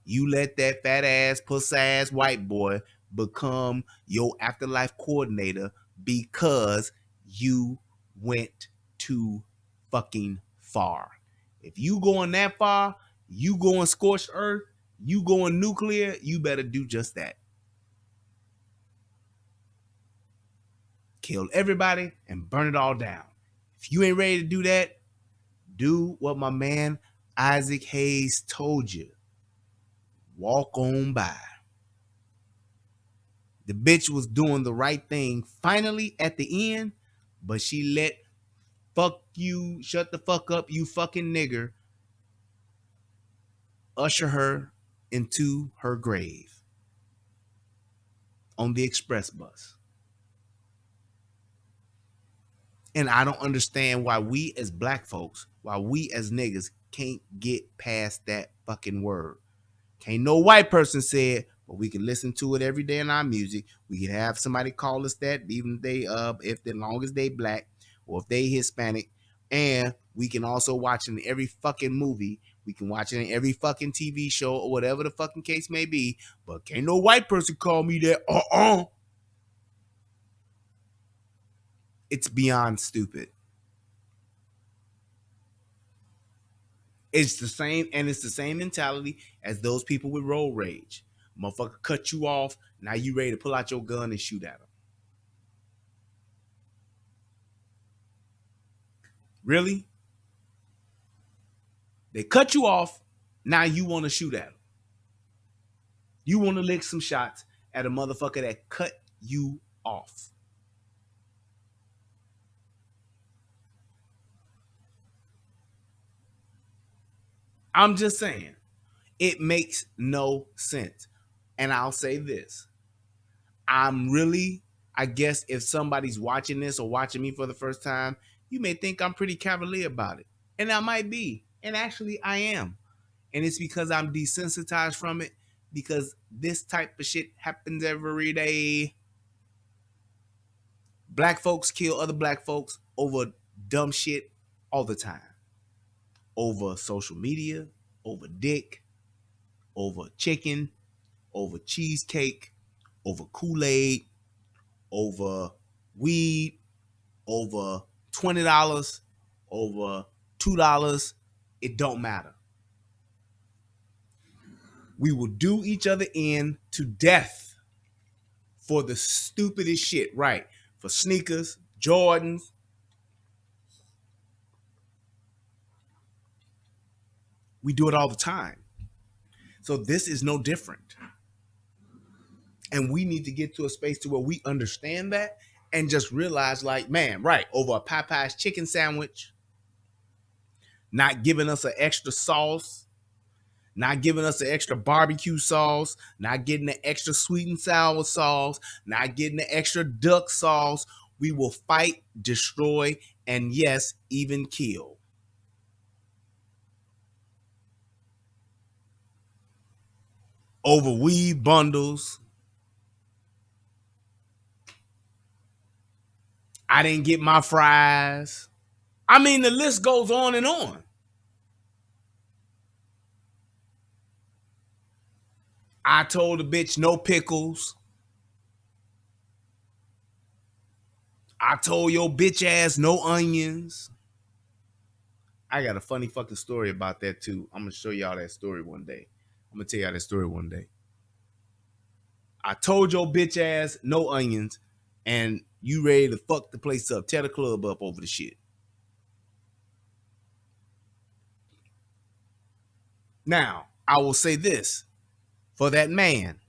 You let that fat ass, puss ass white boy become your afterlife coordinator because you went too fucking far. If you going that far, you going scorched earth, you going nuclear, you better do just that. Kill everybody and burn it all down. If you ain't ready to do that, do what my man Isaac Hayes told you. Walk on by. The bitch was doing the right thing finally at the end, but she let fuck you, shut the fuck up, you fucking nigger, usher her into her grave on the express bus. And I don't understand why we as black folks, why we as niggas can't get past that fucking word. Can't no white person say it, but we can listen to it every day in our music. We can have somebody call us that, even if as long as they black or if they Hispanic. And we can also watch it in every fucking movie. We can watch it in every fucking TV show or whatever the fucking case may be. But can't no white person call me that. It's beyond stupid. It's the same, and it's the same mentality as those people with road rage. Motherfucker cut you off, now you ready to pull out your gun and shoot at them. Really? They cut you off, now you want to shoot at them. You want to lick some shots at a motherfucker that cut you off. I'm just saying, it makes no sense. And I'll say this. I guess if somebody's watching this or watching me for the first time, you may think I'm pretty cavalier about it. And I might be. And actually, I am. And it's because I'm desensitized from it, because this type of shit happens every day. Black folks kill other black folks over dumb shit all the time. Over social media, over dick, over chicken, over cheesecake, over Kool-Aid, over weed, over $20, over $2. It don't matter. We will do each other in to death for the stupidest shit, right? For sneakers, Jordans. We do it all the time. So this is no different. And we need to get to a space to where we understand that and just realize, like, man, right, over a Popeye's chicken sandwich, not giving us an extra sauce, not giving us an extra barbecue sauce, not getting the extra sweet and sour sauce, not getting the extra duck sauce. We will fight, destroy, and yes, even kill. Over weed bundles. I didn't get my fries. I mean, the list goes on and on. I told the bitch no pickles. I told your bitch ass no onions. I got a funny fucking story about that too. I'm gonna show y'all that story one day. I'm gonna tell y'all that story one day. I told your bitch ass no onions, and you ready to fuck the place up, tear the club up over the shit. Now, I will say this for that man,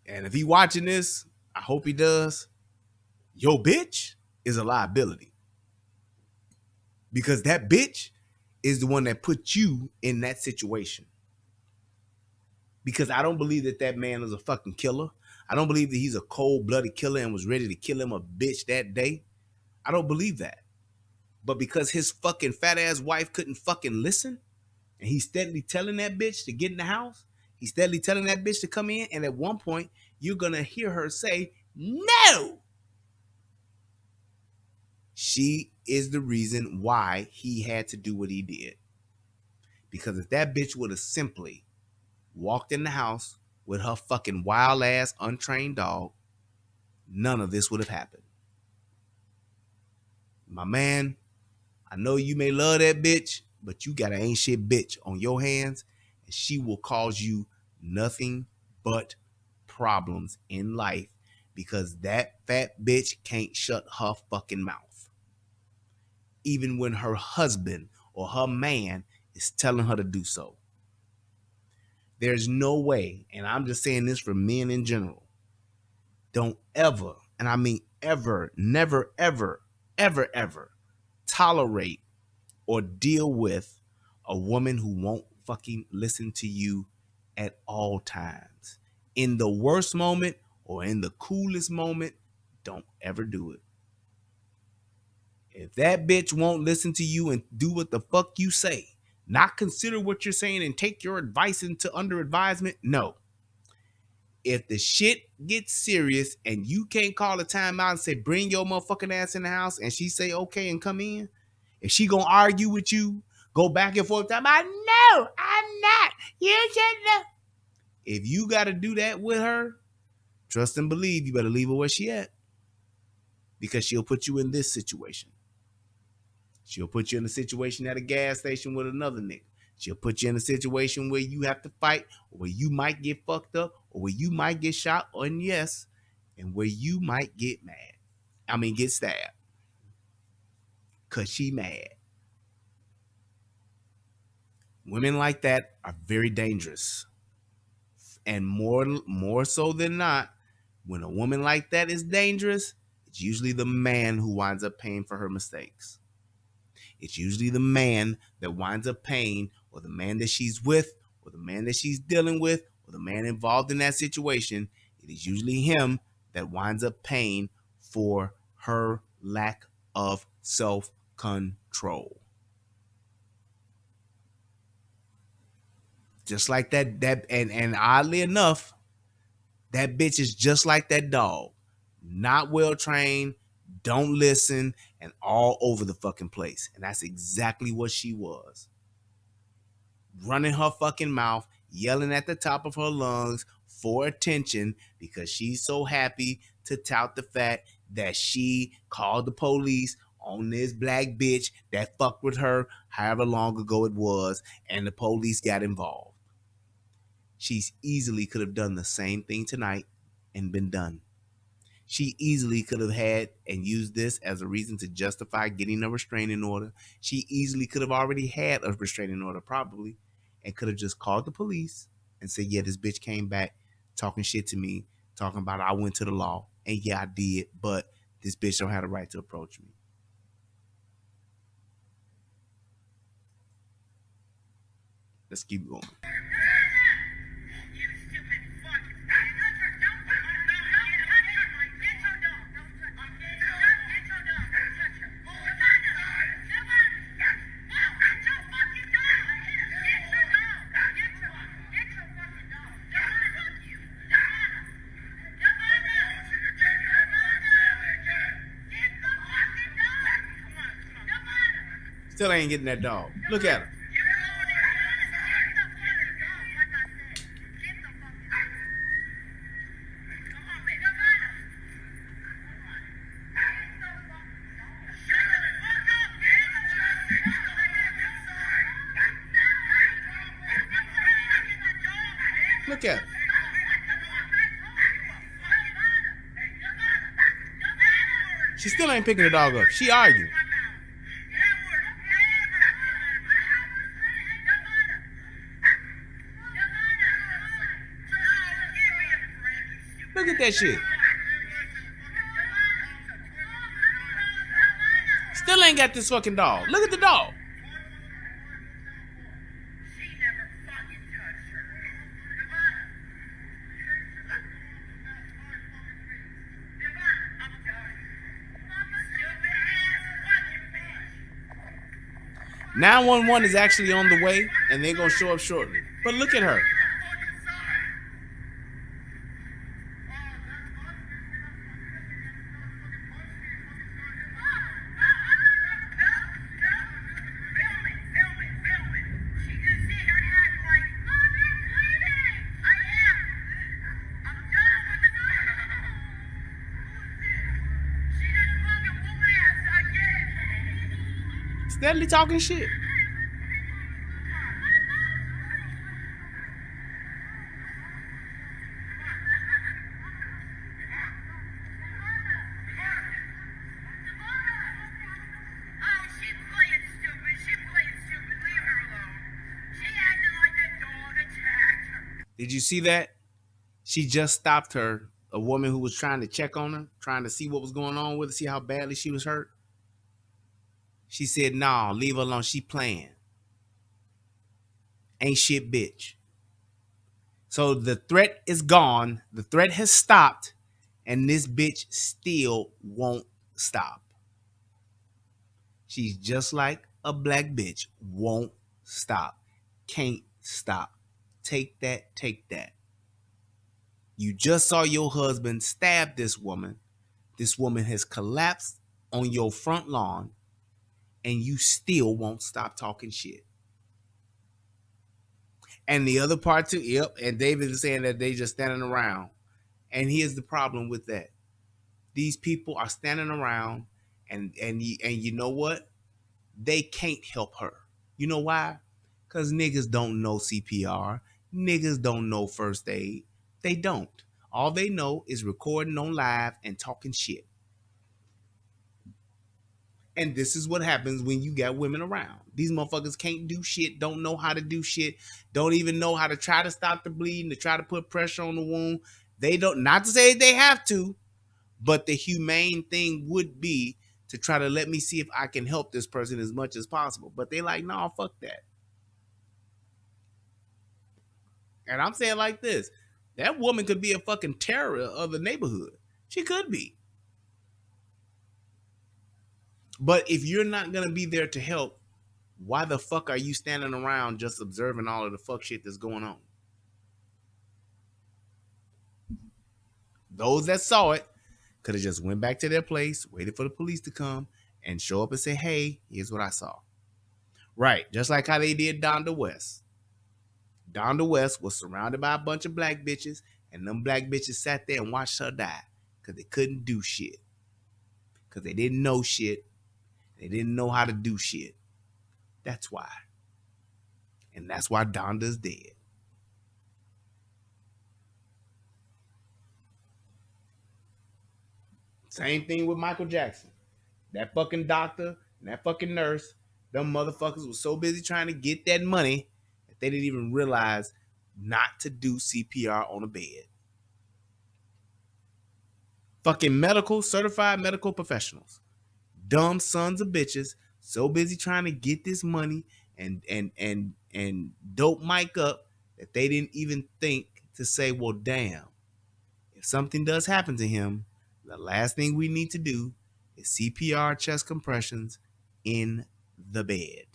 and if he watching this, I hope he does. Your bitch is a liability, because that bitch is the one that put you in that situation. Because I don't believe that that man is a fucking killer. I don't believe that he's a cold-blooded killer and was ready to kill him a bitch that day. I don't believe that. But because his fucking fat ass wife couldn't fucking listen, and he's steadily telling that bitch to get in the house, he's steadily telling that bitch to come in, and at one point, you're gonna hear her say, no! She is the reason why he had to do what he did. Because if that bitch would have simply walked in the house with her fucking wild ass untrained dog, none of this would have happened. My man, I know you may love that bitch, but you got an ain't shit bitch on your hands, and she will cause you nothing but problems in life, because that fat bitch can't shut her fucking mouth. Even when her husband or her man is telling her to do so. There's no way, and I'm just saying this for men in general, don't ever, and I mean ever, never, ever, ever, ever tolerate or deal with a woman who won't fucking listen to you at all times. In the worst moment or in the coolest moment, don't ever do it. If that bitch won't listen to you and do what the fuck you say, not consider what you're saying and take your advice into under advisement, no. If the shit gets serious and you can't call a timeout and say, bring your motherfucking ass in the house, and she say, okay, and come in, if she gonna argue with you, go back and forth, time, I know, I'm not, you should know. If you gotta do that with her, trust and believe, you better leave her where she at. Because she'll put you in this situation. She'll put you in a situation at a gas station with another nigga. She'll put you in a situation where you have to fight, or where you might get fucked up, or where you might get shot, and yes, and where you might get mad. I mean, get stabbed. Because she mad. Women like that are very dangerous. And more so than not, When a woman like that is dangerous, it's usually the man who winds up paying for her mistakes. It's usually the man that winds up paying, or the man that she's with, or the man that she's dealing with, or the man involved in that situation. It is usually him that winds up paying for her lack of self-control. Just like that and oddly enough, that bitch is just like that dog. Not well trained, don't listen, and all over the fucking place. And that's exactly what she was. Running her fucking mouth, yelling at the top of her lungs for attention because she's so happy to tout the fact that she called the police on this black bitch that fucked with her however long ago it was, and the police got involved. She's easily could have done the same thing tonight and been done. She easily could have had and used this as a reason to justify getting a restraining order. She easily could have already had a restraining order, probably, and could have just called the police and said, yeah, this bitch came back talking shit to me, talking about I went to the law. And yeah, I did, but this bitch don't have the right to approach me. Let's keep going. Still ain't getting that dog. Look at her. Look at her. She still ain't picking the dog up. She argued. Look at that shit. Still ain't got this fucking dog. Look at the dog. "911 is actually on the way, and they're gonna show up shortly. But look at her. Steadily talking shit. Did you see that? She just stopped her, a woman who was trying to check on her, trying to see what was going on with her, see how badly she was hurt. She said, nah, leave her alone. She playing. Ain't shit, bitch. So the threat is gone. The threat has stopped. And this bitch still won't stop. She's just like a black bitch. Won't stop. Can't stop. Take that, take that. You just saw your husband stab this woman. This woman has collapsed on your front lawn. And you still won't stop talking shit. And the other part too, yep, and David is saying that they just standing around. And here's the problem with that. These people are standing around and you know what? They can't help her. You know why? Because niggas don't know CPR. Niggas don't know first aid. They don't. All they know is recording on live and talking shit. And this is what happens when you got women around. These motherfuckers can't do shit, don't know how to do shit, don't even know how to try to stop the bleeding, to try to put pressure on the wound. They don't, not to say they have to, but the humane thing would be to try to let me see if I can help this person as much as possible. But they like, nah, fuck that. And I'm saying like this, that woman could be a fucking terror of the neighborhood. She could be. But if you're not going to be there to help, why the fuck are you standing around just observing all of the fuck shit that's going on? Those that saw it could have just went back to their place, waited for the police to come, and show up and say, hey, here's what I saw. Right, just like how they did Donda West. Donda West was surrounded by a bunch of black bitches, and them black bitches sat there and watched her die because they couldn't do shit. Because they didn't know shit. They didn't know how to do shit. That's why. And that's why Donda's dead. Same thing with Michael Jackson. That fucking doctor and that fucking nurse, them motherfuckers was so busy trying to get that money that they didn't even realize not to do CPR on a bed. Fucking certified medical professionals. Dumb sons of bitches, so busy trying to get this money and dope Mike up that they didn't even think to say, well, damn, if something does happen to him, the last thing we need to do is CPR chest compressions in the bed.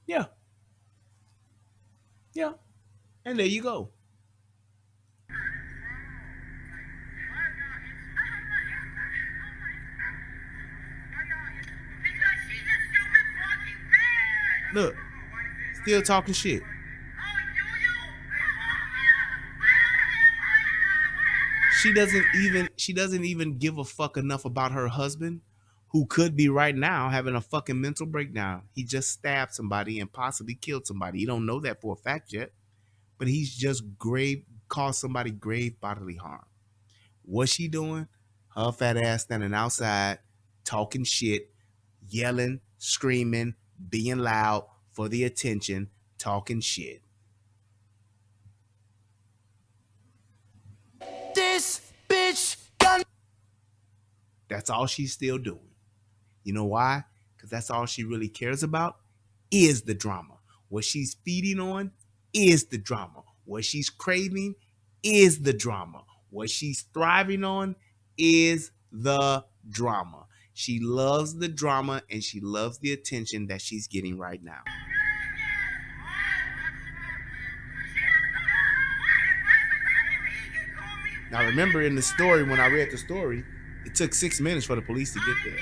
Yeah. Yeah. And there you go. Look, still talking shit. She doesn't even give a fuck enough about her husband, who could be right now having a fucking mental breakdown. He just stabbed somebody and possibly killed somebody. You don't know that for a fact yet, but he's just caused somebody grave bodily harm. What's she doing? Her fat ass standing outside, talking shit, yelling, screaming, being loud for the attention, talking shit. This bitch got. That's all she's still doing. You know why? Because that's all she really cares about is the drama. What she's feeding on is the drama. What she's craving is the drama. What she's thriving on is the drama. She loves the drama and she loves the attention that she's getting right now. Now remember in the story, when I read the story, it took 6 minutes for the police to get there.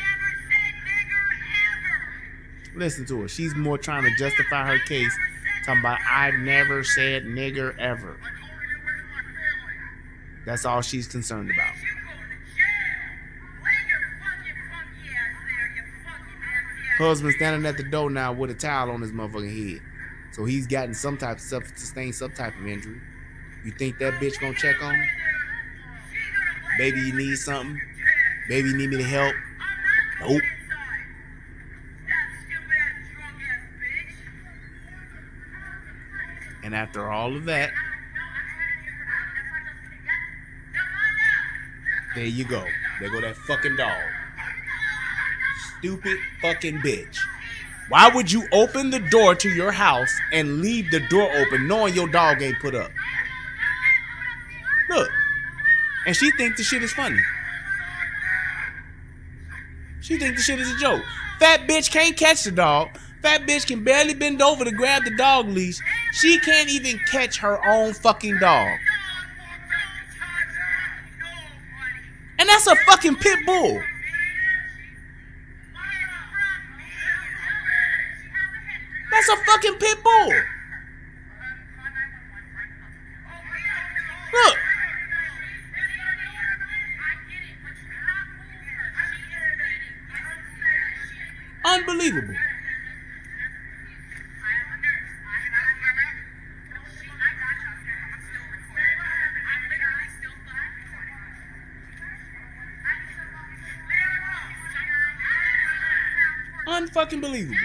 Listen to her. She's more trying to justify her case, talking about, I've never said nigger ever. That's all she's concerned about. Husband standing at the door now with a towel on his motherfucking head. So he's gotten some type of sustained some type of injury. You think that bitch gonna check on him? Baby, you need something? Baby, you need me to help? Nope. And after all of that, there you go. There go that fucking dog. Stupid fucking bitch. Why would you open the door to your house and leave the door open knowing your dog ain't put up? Look. And she thinks the shit is funny. She thinks the shit is a joke. Fat bitch can't catch the dog. Fat bitch can barely bend over to grab the dog leash. She can't even catch her own fucking dog. And that's a fucking pit bull. That's a fucking pit bull. Look. Unbelievable. Unfucking believable.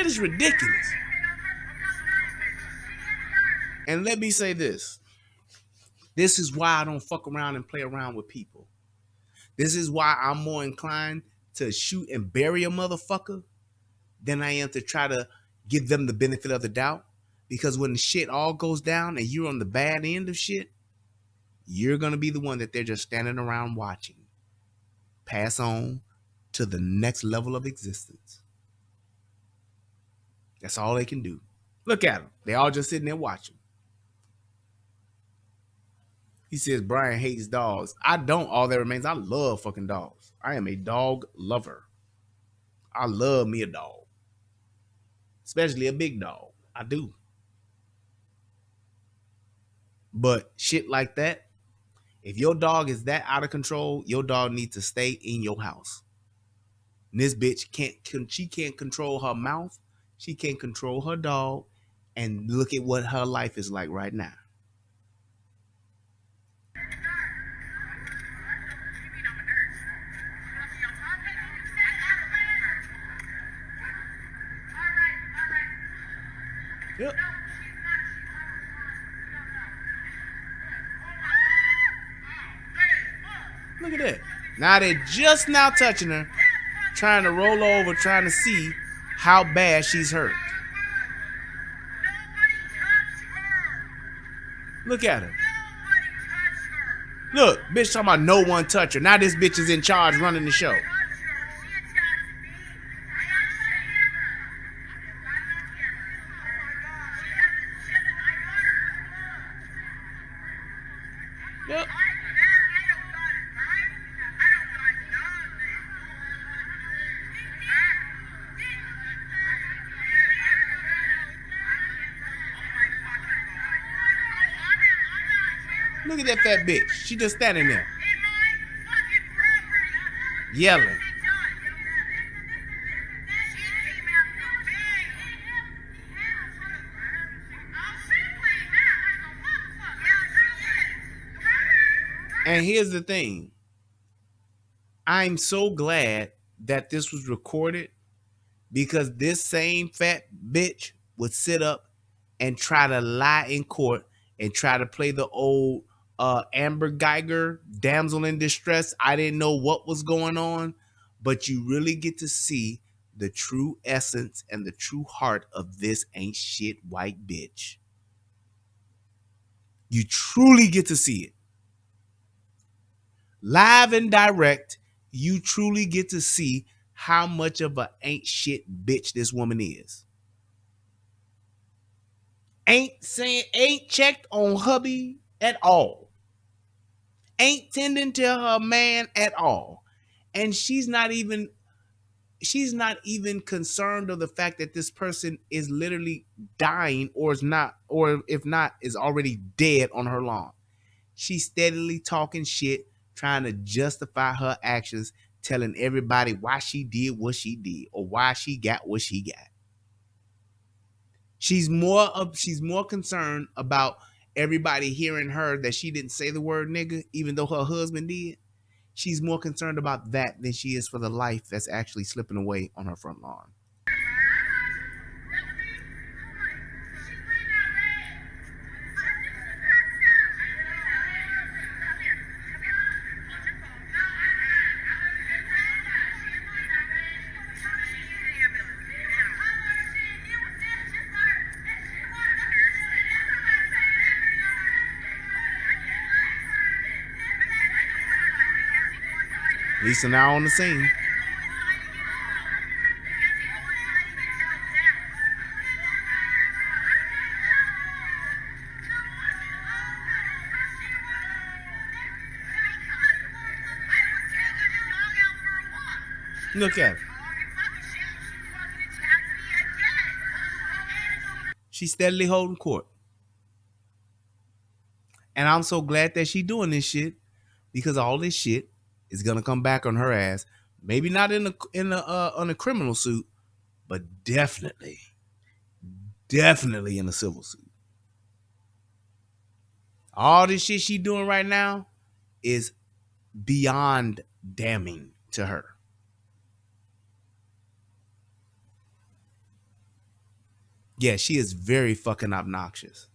shit is ridiculous. And let me say this. This is why I don't fuck around and play around with people. This is why I'm more inclined to shoot and bury a motherfucker than I am to try to give them the benefit of the doubt. Because when the shit all goes down and you're on the bad end of shit, you're going to be the one that they're just standing around watching. Pass on to the next level of existence. That's all they can do. Look at them. They all just sitting there watching. He says Brian hates dogs. I don't. All that remains, I love fucking dogs. I am a dog lover. I love me a dog. Especially a big dog. I do. But shit like that, if your dog is that out of control, your dog needs to stay in your house. And this bitch can't control her mouth. She can't control her dog. And look at what her life is like right now. Yep. Look at that. Now they're just now touching her, trying to roll over, trying to see how bad she's hurt. Look at her. Look, bitch talking about no one touch her. Now this bitch is in charge running the show. Yep. Look at that fat bitch. She just standing there. Yelling. And here's the thing. I'm so glad that this was recorded because this same fat bitch would sit up and try to lie in court and try to play the old Amber Geiger, damsel in distress. I didn't know what was going on, but you really get to see the true essence and the true heart of this ain't shit white bitch. You truly get to see it. Live and direct, you truly get to see how much of a ain't shit bitch this woman is. Ain't checked on hubby at all. Ain't tending to her man at all. And she's not even concerned of the fact that this person is literally dying or is not, or if not, is already dead on her lawn. She's steadily talking shit, trying to justify her actions, telling everybody why she did what she did or why she got what she got. She's more concerned about everybody hearing her that she didn't say the word nigga, even though her husband did. She's more concerned about that than she is for the life that's actually slipping away on her front lawn. Lisa now on the scene. Look at her. She's steadily holding court. And I'm so glad that she's doing this shit because all this shit is gonna come back on her ass. Maybe not on a criminal suit, but definitely in a civil suit. All this shit she doing right now is beyond damning to her. Yeah, she is very fucking obnoxious.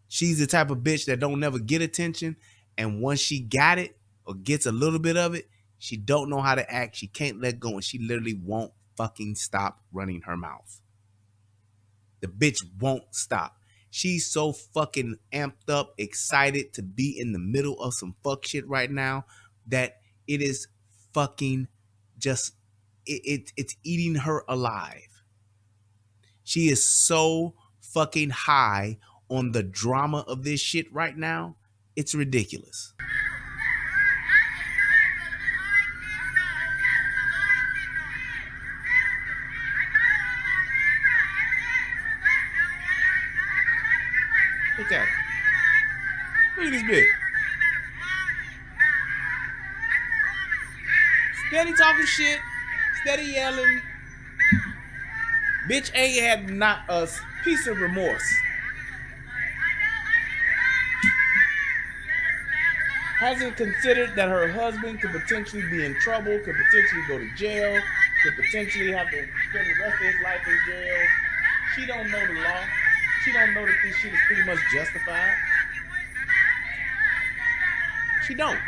She's the type of bitch that don't never get attention, and once she got it or gets a little bit of it, she don't know how to act. She can't let go, and she literally won't fucking stop running her mouth. The bitch won't stop. She's so fucking amped up, excited to be in the middle of some fuck shit right now that it is fucking just it's eating her alive. She is so fucking high on the drama of this shit right now. It's ridiculous. Look at it. Look at this bitch. Steady talking shit. Steady yelling. Bitch ain't had not a piece of remorse. Hasn't considered that her husband could potentially be in trouble, could potentially go to jail, could potentially have to spend the rest of his life in jail. She don't know the law. She don't know that this shit is pretty much justified. She don't.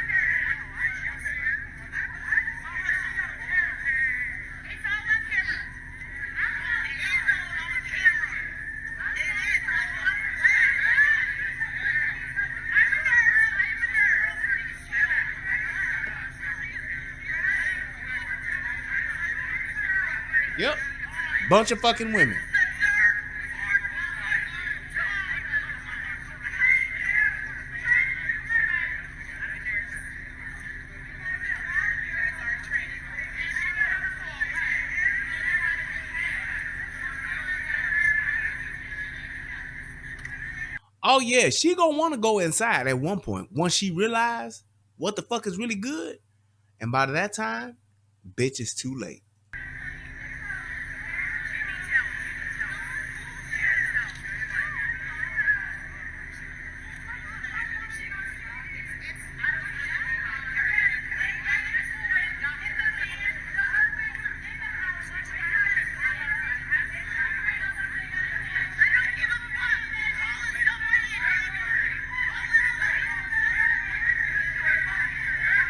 Yep. Bunch of fucking women. Oh yeah, she gonna want to go inside at one point once she realize what the fuck is really good. And by that time, bitch, it's too late.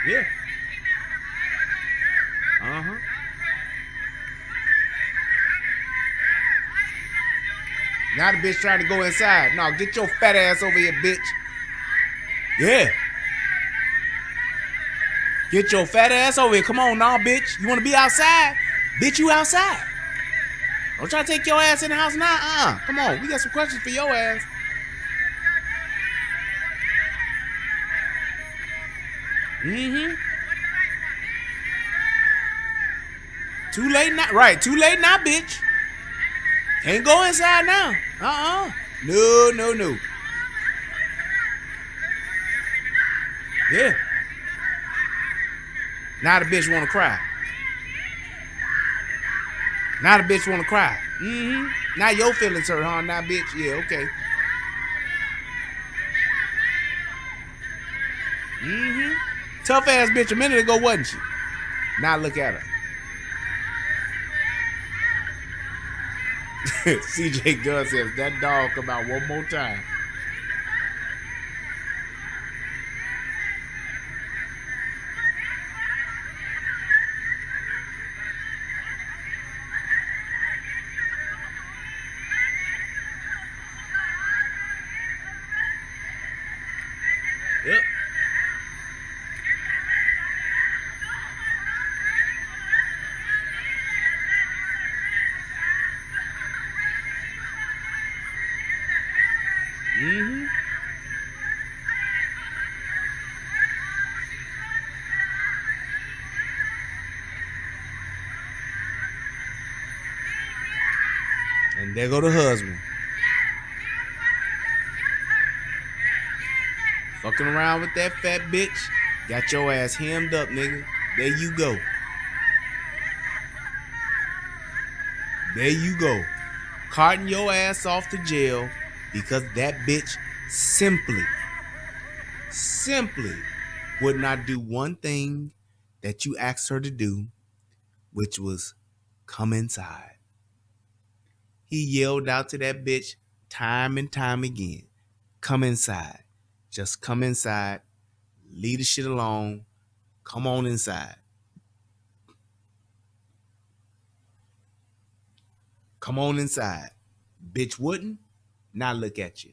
Yeah. Uh-huh. Now the bitch trying to go inside. No, get your fat ass over here, bitch. Yeah. Get your fat ass over here. Come on now, bitch. You want to be outside? Bitch, you outside. Don't try to take your ass in the house now. Come on. We got some questions for your ass. Mm-hmm. Too late now. Right. Too late now, bitch. Can't go inside now. No. Yeah. Now the bitch want to cry. Now the bitch want to cry. Mm-hmm. Now your feelings hurt, huh? Now, bitch. Yeah, okay. Mm-hmm. Tough ass bitch a minute ago, wasn't she? Now look at her. CJ Gunn says that dog come out one more time. Yep. Mm-hmm. And there go the husband. Fucking around with that fat bitch. Got your ass hemmed up, nigga. There you go. There you go. Carting your ass off to jail because that bitch simply would not do one thing that you asked her to do, which was come inside. He yelled out to that bitch time and time again, come inside. Just come inside. Leave the shit alone. Come on inside. Come on inside. Bitch wouldn't. Now look at you.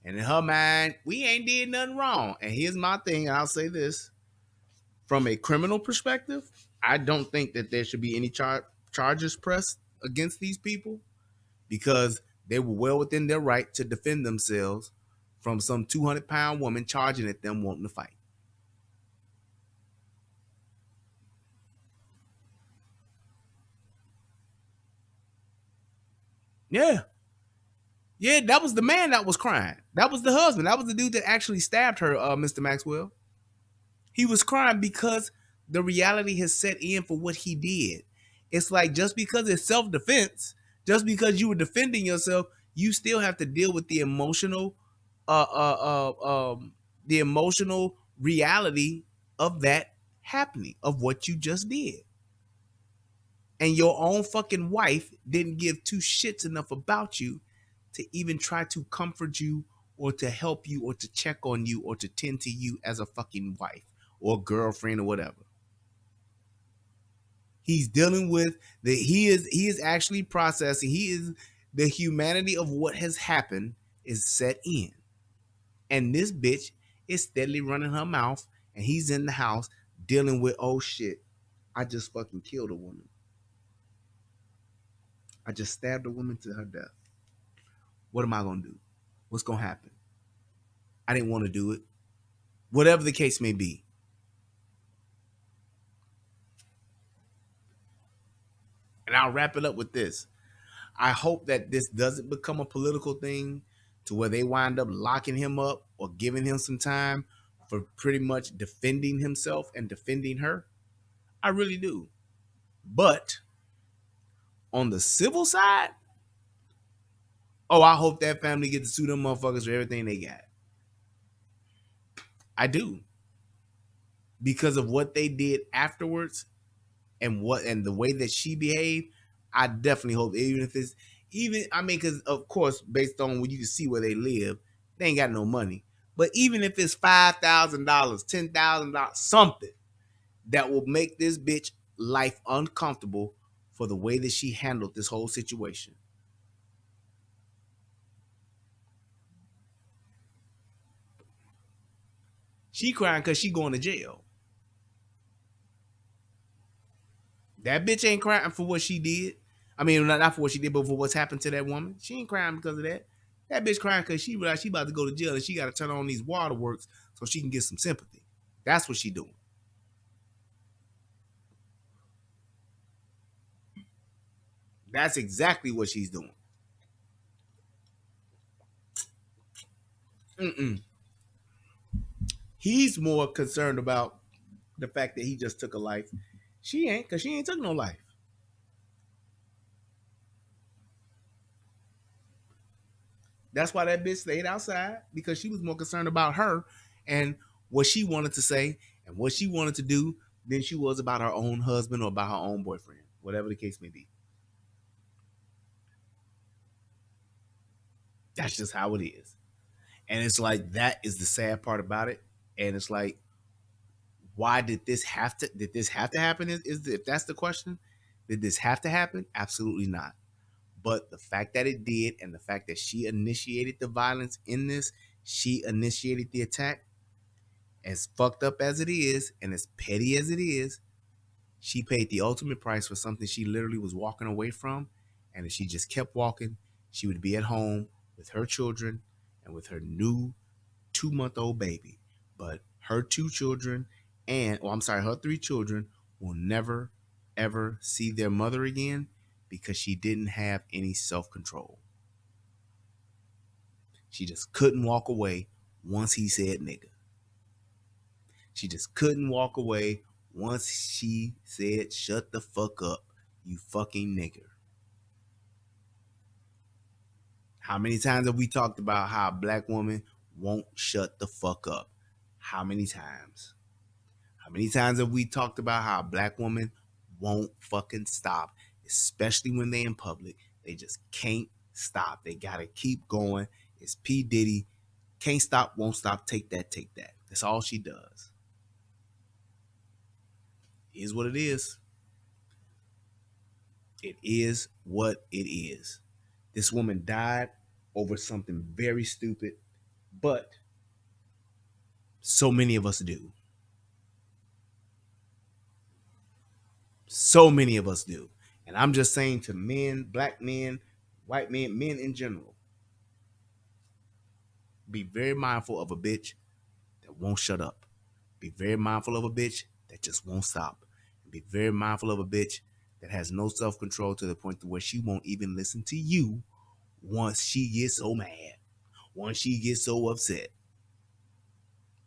And in her mind, we ain't did nothing wrong. And here's my thing, and I'll say this. From a criminal perspective, I don't think that there should be any charges pressed against these people because they were well within their right to defend themselves from some 200-pound woman charging at them wanting to fight. Yeah. Yeah, that was the man that was crying. That was the husband. That was the dude that actually stabbed her, Mr. Maxwell. He was crying because the reality has set in for what he did. It's like just because it's self-defense, just because you were defending yourself, you still have to deal with uh, uh, the emotional reality of that happening, of what you just did. And your own fucking wife didn't give two shits enough about you to even try to comfort you or to help you or to check on you or to tend to you as a fucking wife or girlfriend or whatever. He's dealing with he is actually processing. He is the humanity of what has happened is set in. And this bitch is steadily running her mouth and he's in the house dealing with, oh shit, I just fucking killed a woman. I just stabbed a woman to her death. What am I going to do? What's going to happen? I didn't want to do it. Whatever the case may be. And I'll wrap it up with this. I hope that this doesn't become a political thing to where they wind up locking him up or giving him some time for pretty much defending himself and defending her. I really do. But on the civil side, oh, I hope that family gets to sue them motherfuckers for everything they got. I do. Because of what they did afterwards and the way that she behaved, I definitely hope because of course, based on what you can see where they live, they ain't got no money. But even if it's $5,000, $10,000, something that will make this bitch life uncomfortable for the way that she handled this whole situation. She crying because she going to jail. That bitch ain't crying for what she did. I mean, not for what she did, but for what's happened to that woman. She ain't crying because of that. That bitch crying because she realized she about to go to jail and she got to turn on these waterworks so she can get some sympathy. That's what she doing. That's exactly what she's doing. He's more concerned about the fact that he just took a life. She ain't, because she ain't took no life. That's why that bitch stayed outside, because she was more concerned about her and what she wanted to say and what she wanted to do than she was about her own husband or about her own boyfriend, whatever the case may be. That's just how it is. And it's like, that is the sad part about it. And it's like, why did this have to happen? Is if that's the question, did this have to happen? Absolutely not. But the fact that it did, and the fact that she initiated the violence in this, she initiated the attack, as fucked up as it is, and as petty as it is, she paid the ultimate price for something she literally was walking away from. And if she just kept walking, she would be at home with her children and with her new 2-month-old baby. But her 2 children her 3 children will never, ever see their mother again because she didn't have any self-control. She just couldn't walk away once he said nigga. She just couldn't walk away once she said, shut the fuck up, you fucking nigger. How many times have we talked about how a black woman won't shut the fuck up? How many times? How many times have we talked about how a black woman won't fucking stop, especially when they in public? They just can't stop. They gotta keep going. It's P. Diddy. Can't stop, won't stop. Take that, take that. That's all she does. It is what it is. It is what it is. This woman died over something very stupid, but so many of us do. So many of us do. And I'm just saying to men, black men, white men, men in general, be very mindful of a bitch that won't shut up. Be very mindful of a bitch that just won't stop. Be very mindful of a bitch that has no self-control to the point to where she won't even listen to you once she gets so mad, once she gets so upset.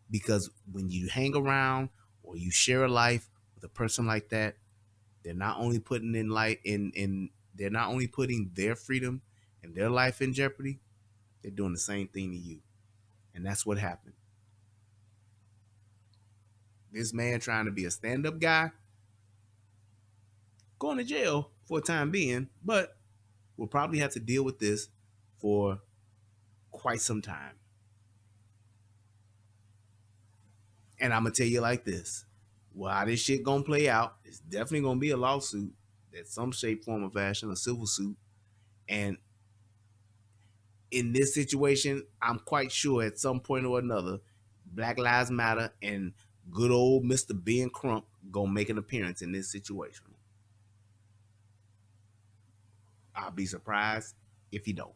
Because when you hang around or you share a life with a person like that, they're not only putting they're not only putting their freedom and their life in jeopardy, they're doing the same thing to you. And that's what happened. This man trying to be a stand-up guy, going to jail for a time being, but we'll probably have to deal with this for quite some time. And I'm gonna tell you like this: well, how this shit gonna play out, it's definitely gonna be a lawsuit that some shape, form, or fashion, a civil suit. And in this situation, I'm quite sure at some point or another, Black Lives Matter and good old Mr. Ben Crump gonna make an appearance in this situation. I'll be surprised if he don't.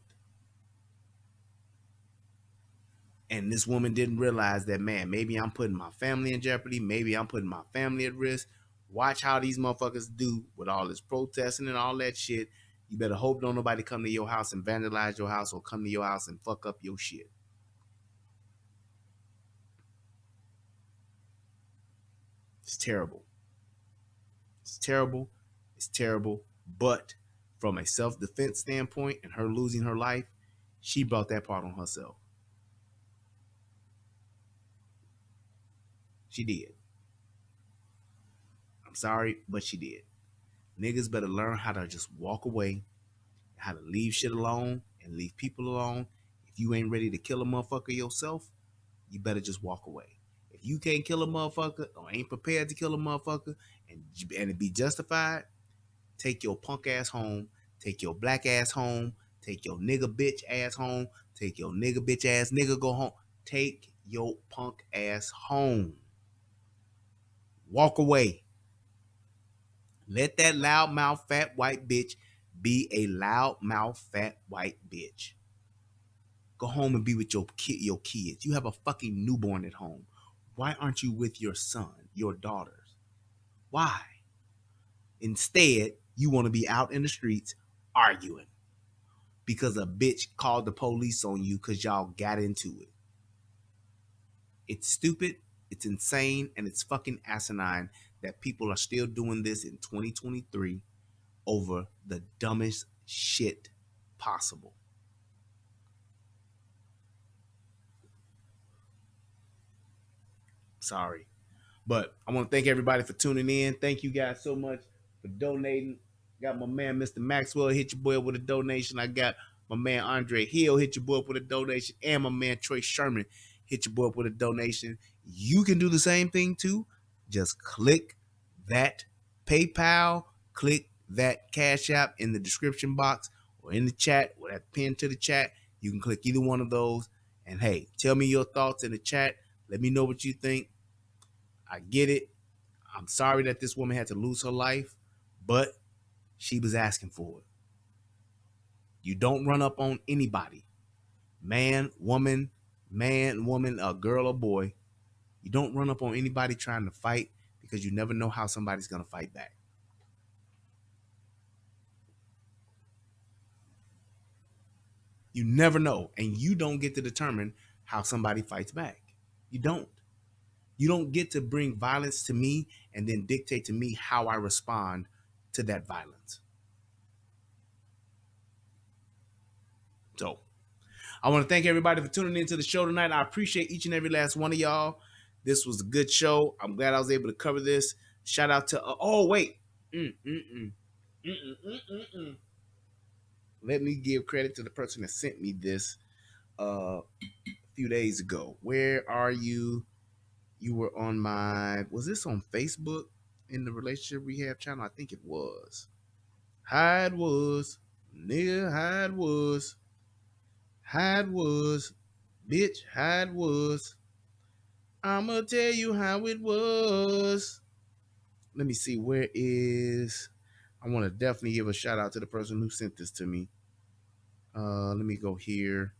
And this woman didn't realize that, man, maybe I'm putting my family in jeopardy. Maybe I'm putting my family at risk. Watch how these motherfuckers do with all this protesting and all that shit. You better hope don't nobody come to your house and vandalize your house or come to your house and fuck up your shit. It's terrible. It's terrible. It's terrible. But from a self-defense standpoint and her losing her life, she brought that part on herself. She did. I'm sorry, but she did. Niggas better learn how to just walk away, how to leave shit alone and leave people alone. If you ain't ready to kill a motherfucker yourself, you better just walk away. If you can't kill a motherfucker or ain't prepared to kill a motherfucker and it be justified, take your punk ass home, take your black ass home, take your nigga bitch ass home, take your nigga bitch ass nigga go home. Take your punk ass home. Walk away. Let that loudmouth fat white bitch be a loudmouth fat white bitch. Go home and be with your kids. You have a fucking newborn at home. Why aren't you with your son, your daughters? Why? Instead, you want to be out in the streets arguing because a bitch called the police on you because y'all got into it. It's stupid, it's insane, and it's fucking asinine that people are still doing this in 2023 over the dumbest shit possible. Sorry. But I want to thank everybody for tuning in. Thank you guys so much for donating. Got my man Mr. Maxwell hit your boy up with a donation. I got my man Andre Hill hit your boy up with a donation. And my man Troy Sherman hit your boy up with a donation. You can do the same thing too. Just click that PayPal, click that Cash App in the description box or in the chat or that pin to the chat. You can click either one of those. And hey, tell me your thoughts in the chat. Let me know what you think. I get it. I'm sorry that this woman had to lose her life, but she was asking for it. You don't run up on anybody. Man, woman, a girl or boy. You don't run up on anybody trying to fight because you never know how somebody's going to fight back. You never know. And you don't get to determine how somebody fights back. You don't. You don't get to bring violence to me and then dictate to me how I respond to that violence. So I want to thank everybody for tuning into the show tonight. I appreciate each and every last one of y'all. This was a good show. I'm glad I was able to cover this. Shout out to, oh, wait. let me give credit to the person that sent me this a few days ago. Where are you? You were on was this on Facebook in the relationship rehab channel? I think it was. How it was, nigga, how it was. How it was, bitch, how it was. I'ma tell you how it was. Let me see, where is. I want to definitely give a shout out to the person who sent this to me. Let me go here.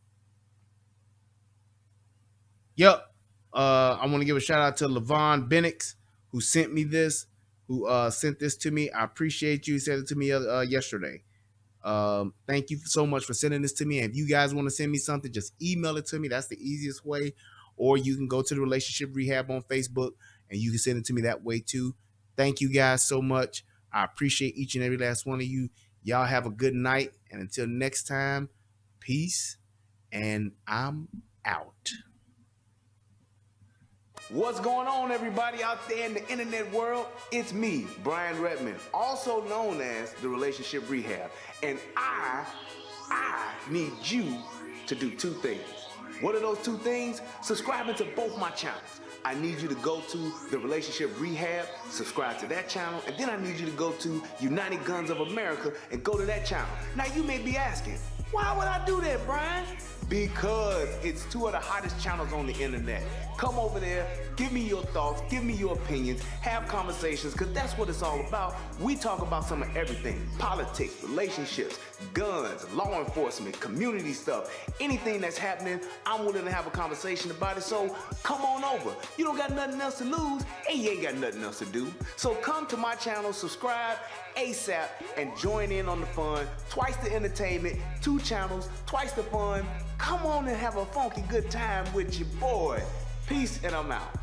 Yep. I want to give a shout out to Levon Bennix, who sent me this, who sent this to me. I appreciate you. He sent it to me yesterday. Thank you so much for sending this to me. And if you guys want to send me something, just email it to me. That's the easiest way. Or you can go to the Relationship Rehab on Facebook and you can send it to me that way too. Thank you guys so much. I appreciate each and every last one of you. Y'all have a good night. And until next time, peace. And I'm out. What's going on, everybody out there in the internet world? It's me, Brian Redmond, also known as the Relationship Rehab. And I need you to do two things. What are those two things? Subscribing to both my channels. I need you to go to the Relationship Rehab, subscribe to that channel, and then I need you to go to United Guns of America and go to that channel. Now you may be asking, why would I do that, Brian? Because it's two of the hottest channels on the internet. Come over there, give me your thoughts, give me your opinions, have conversations, because that's what it's all about. We talk about some of everything: politics, relationships, guns, law enforcement, community stuff. Anything that's happening, I'm willing to have a conversation about it. So come on over. You don't got nothing else to lose, and you ain't got nothing else to do. So come to my channel, subscribe ASAP, and join in on the fun. Twice the entertainment, 2 channels, twice the fun. Come on and have a funky good time with your boy. Peace, and I'm out.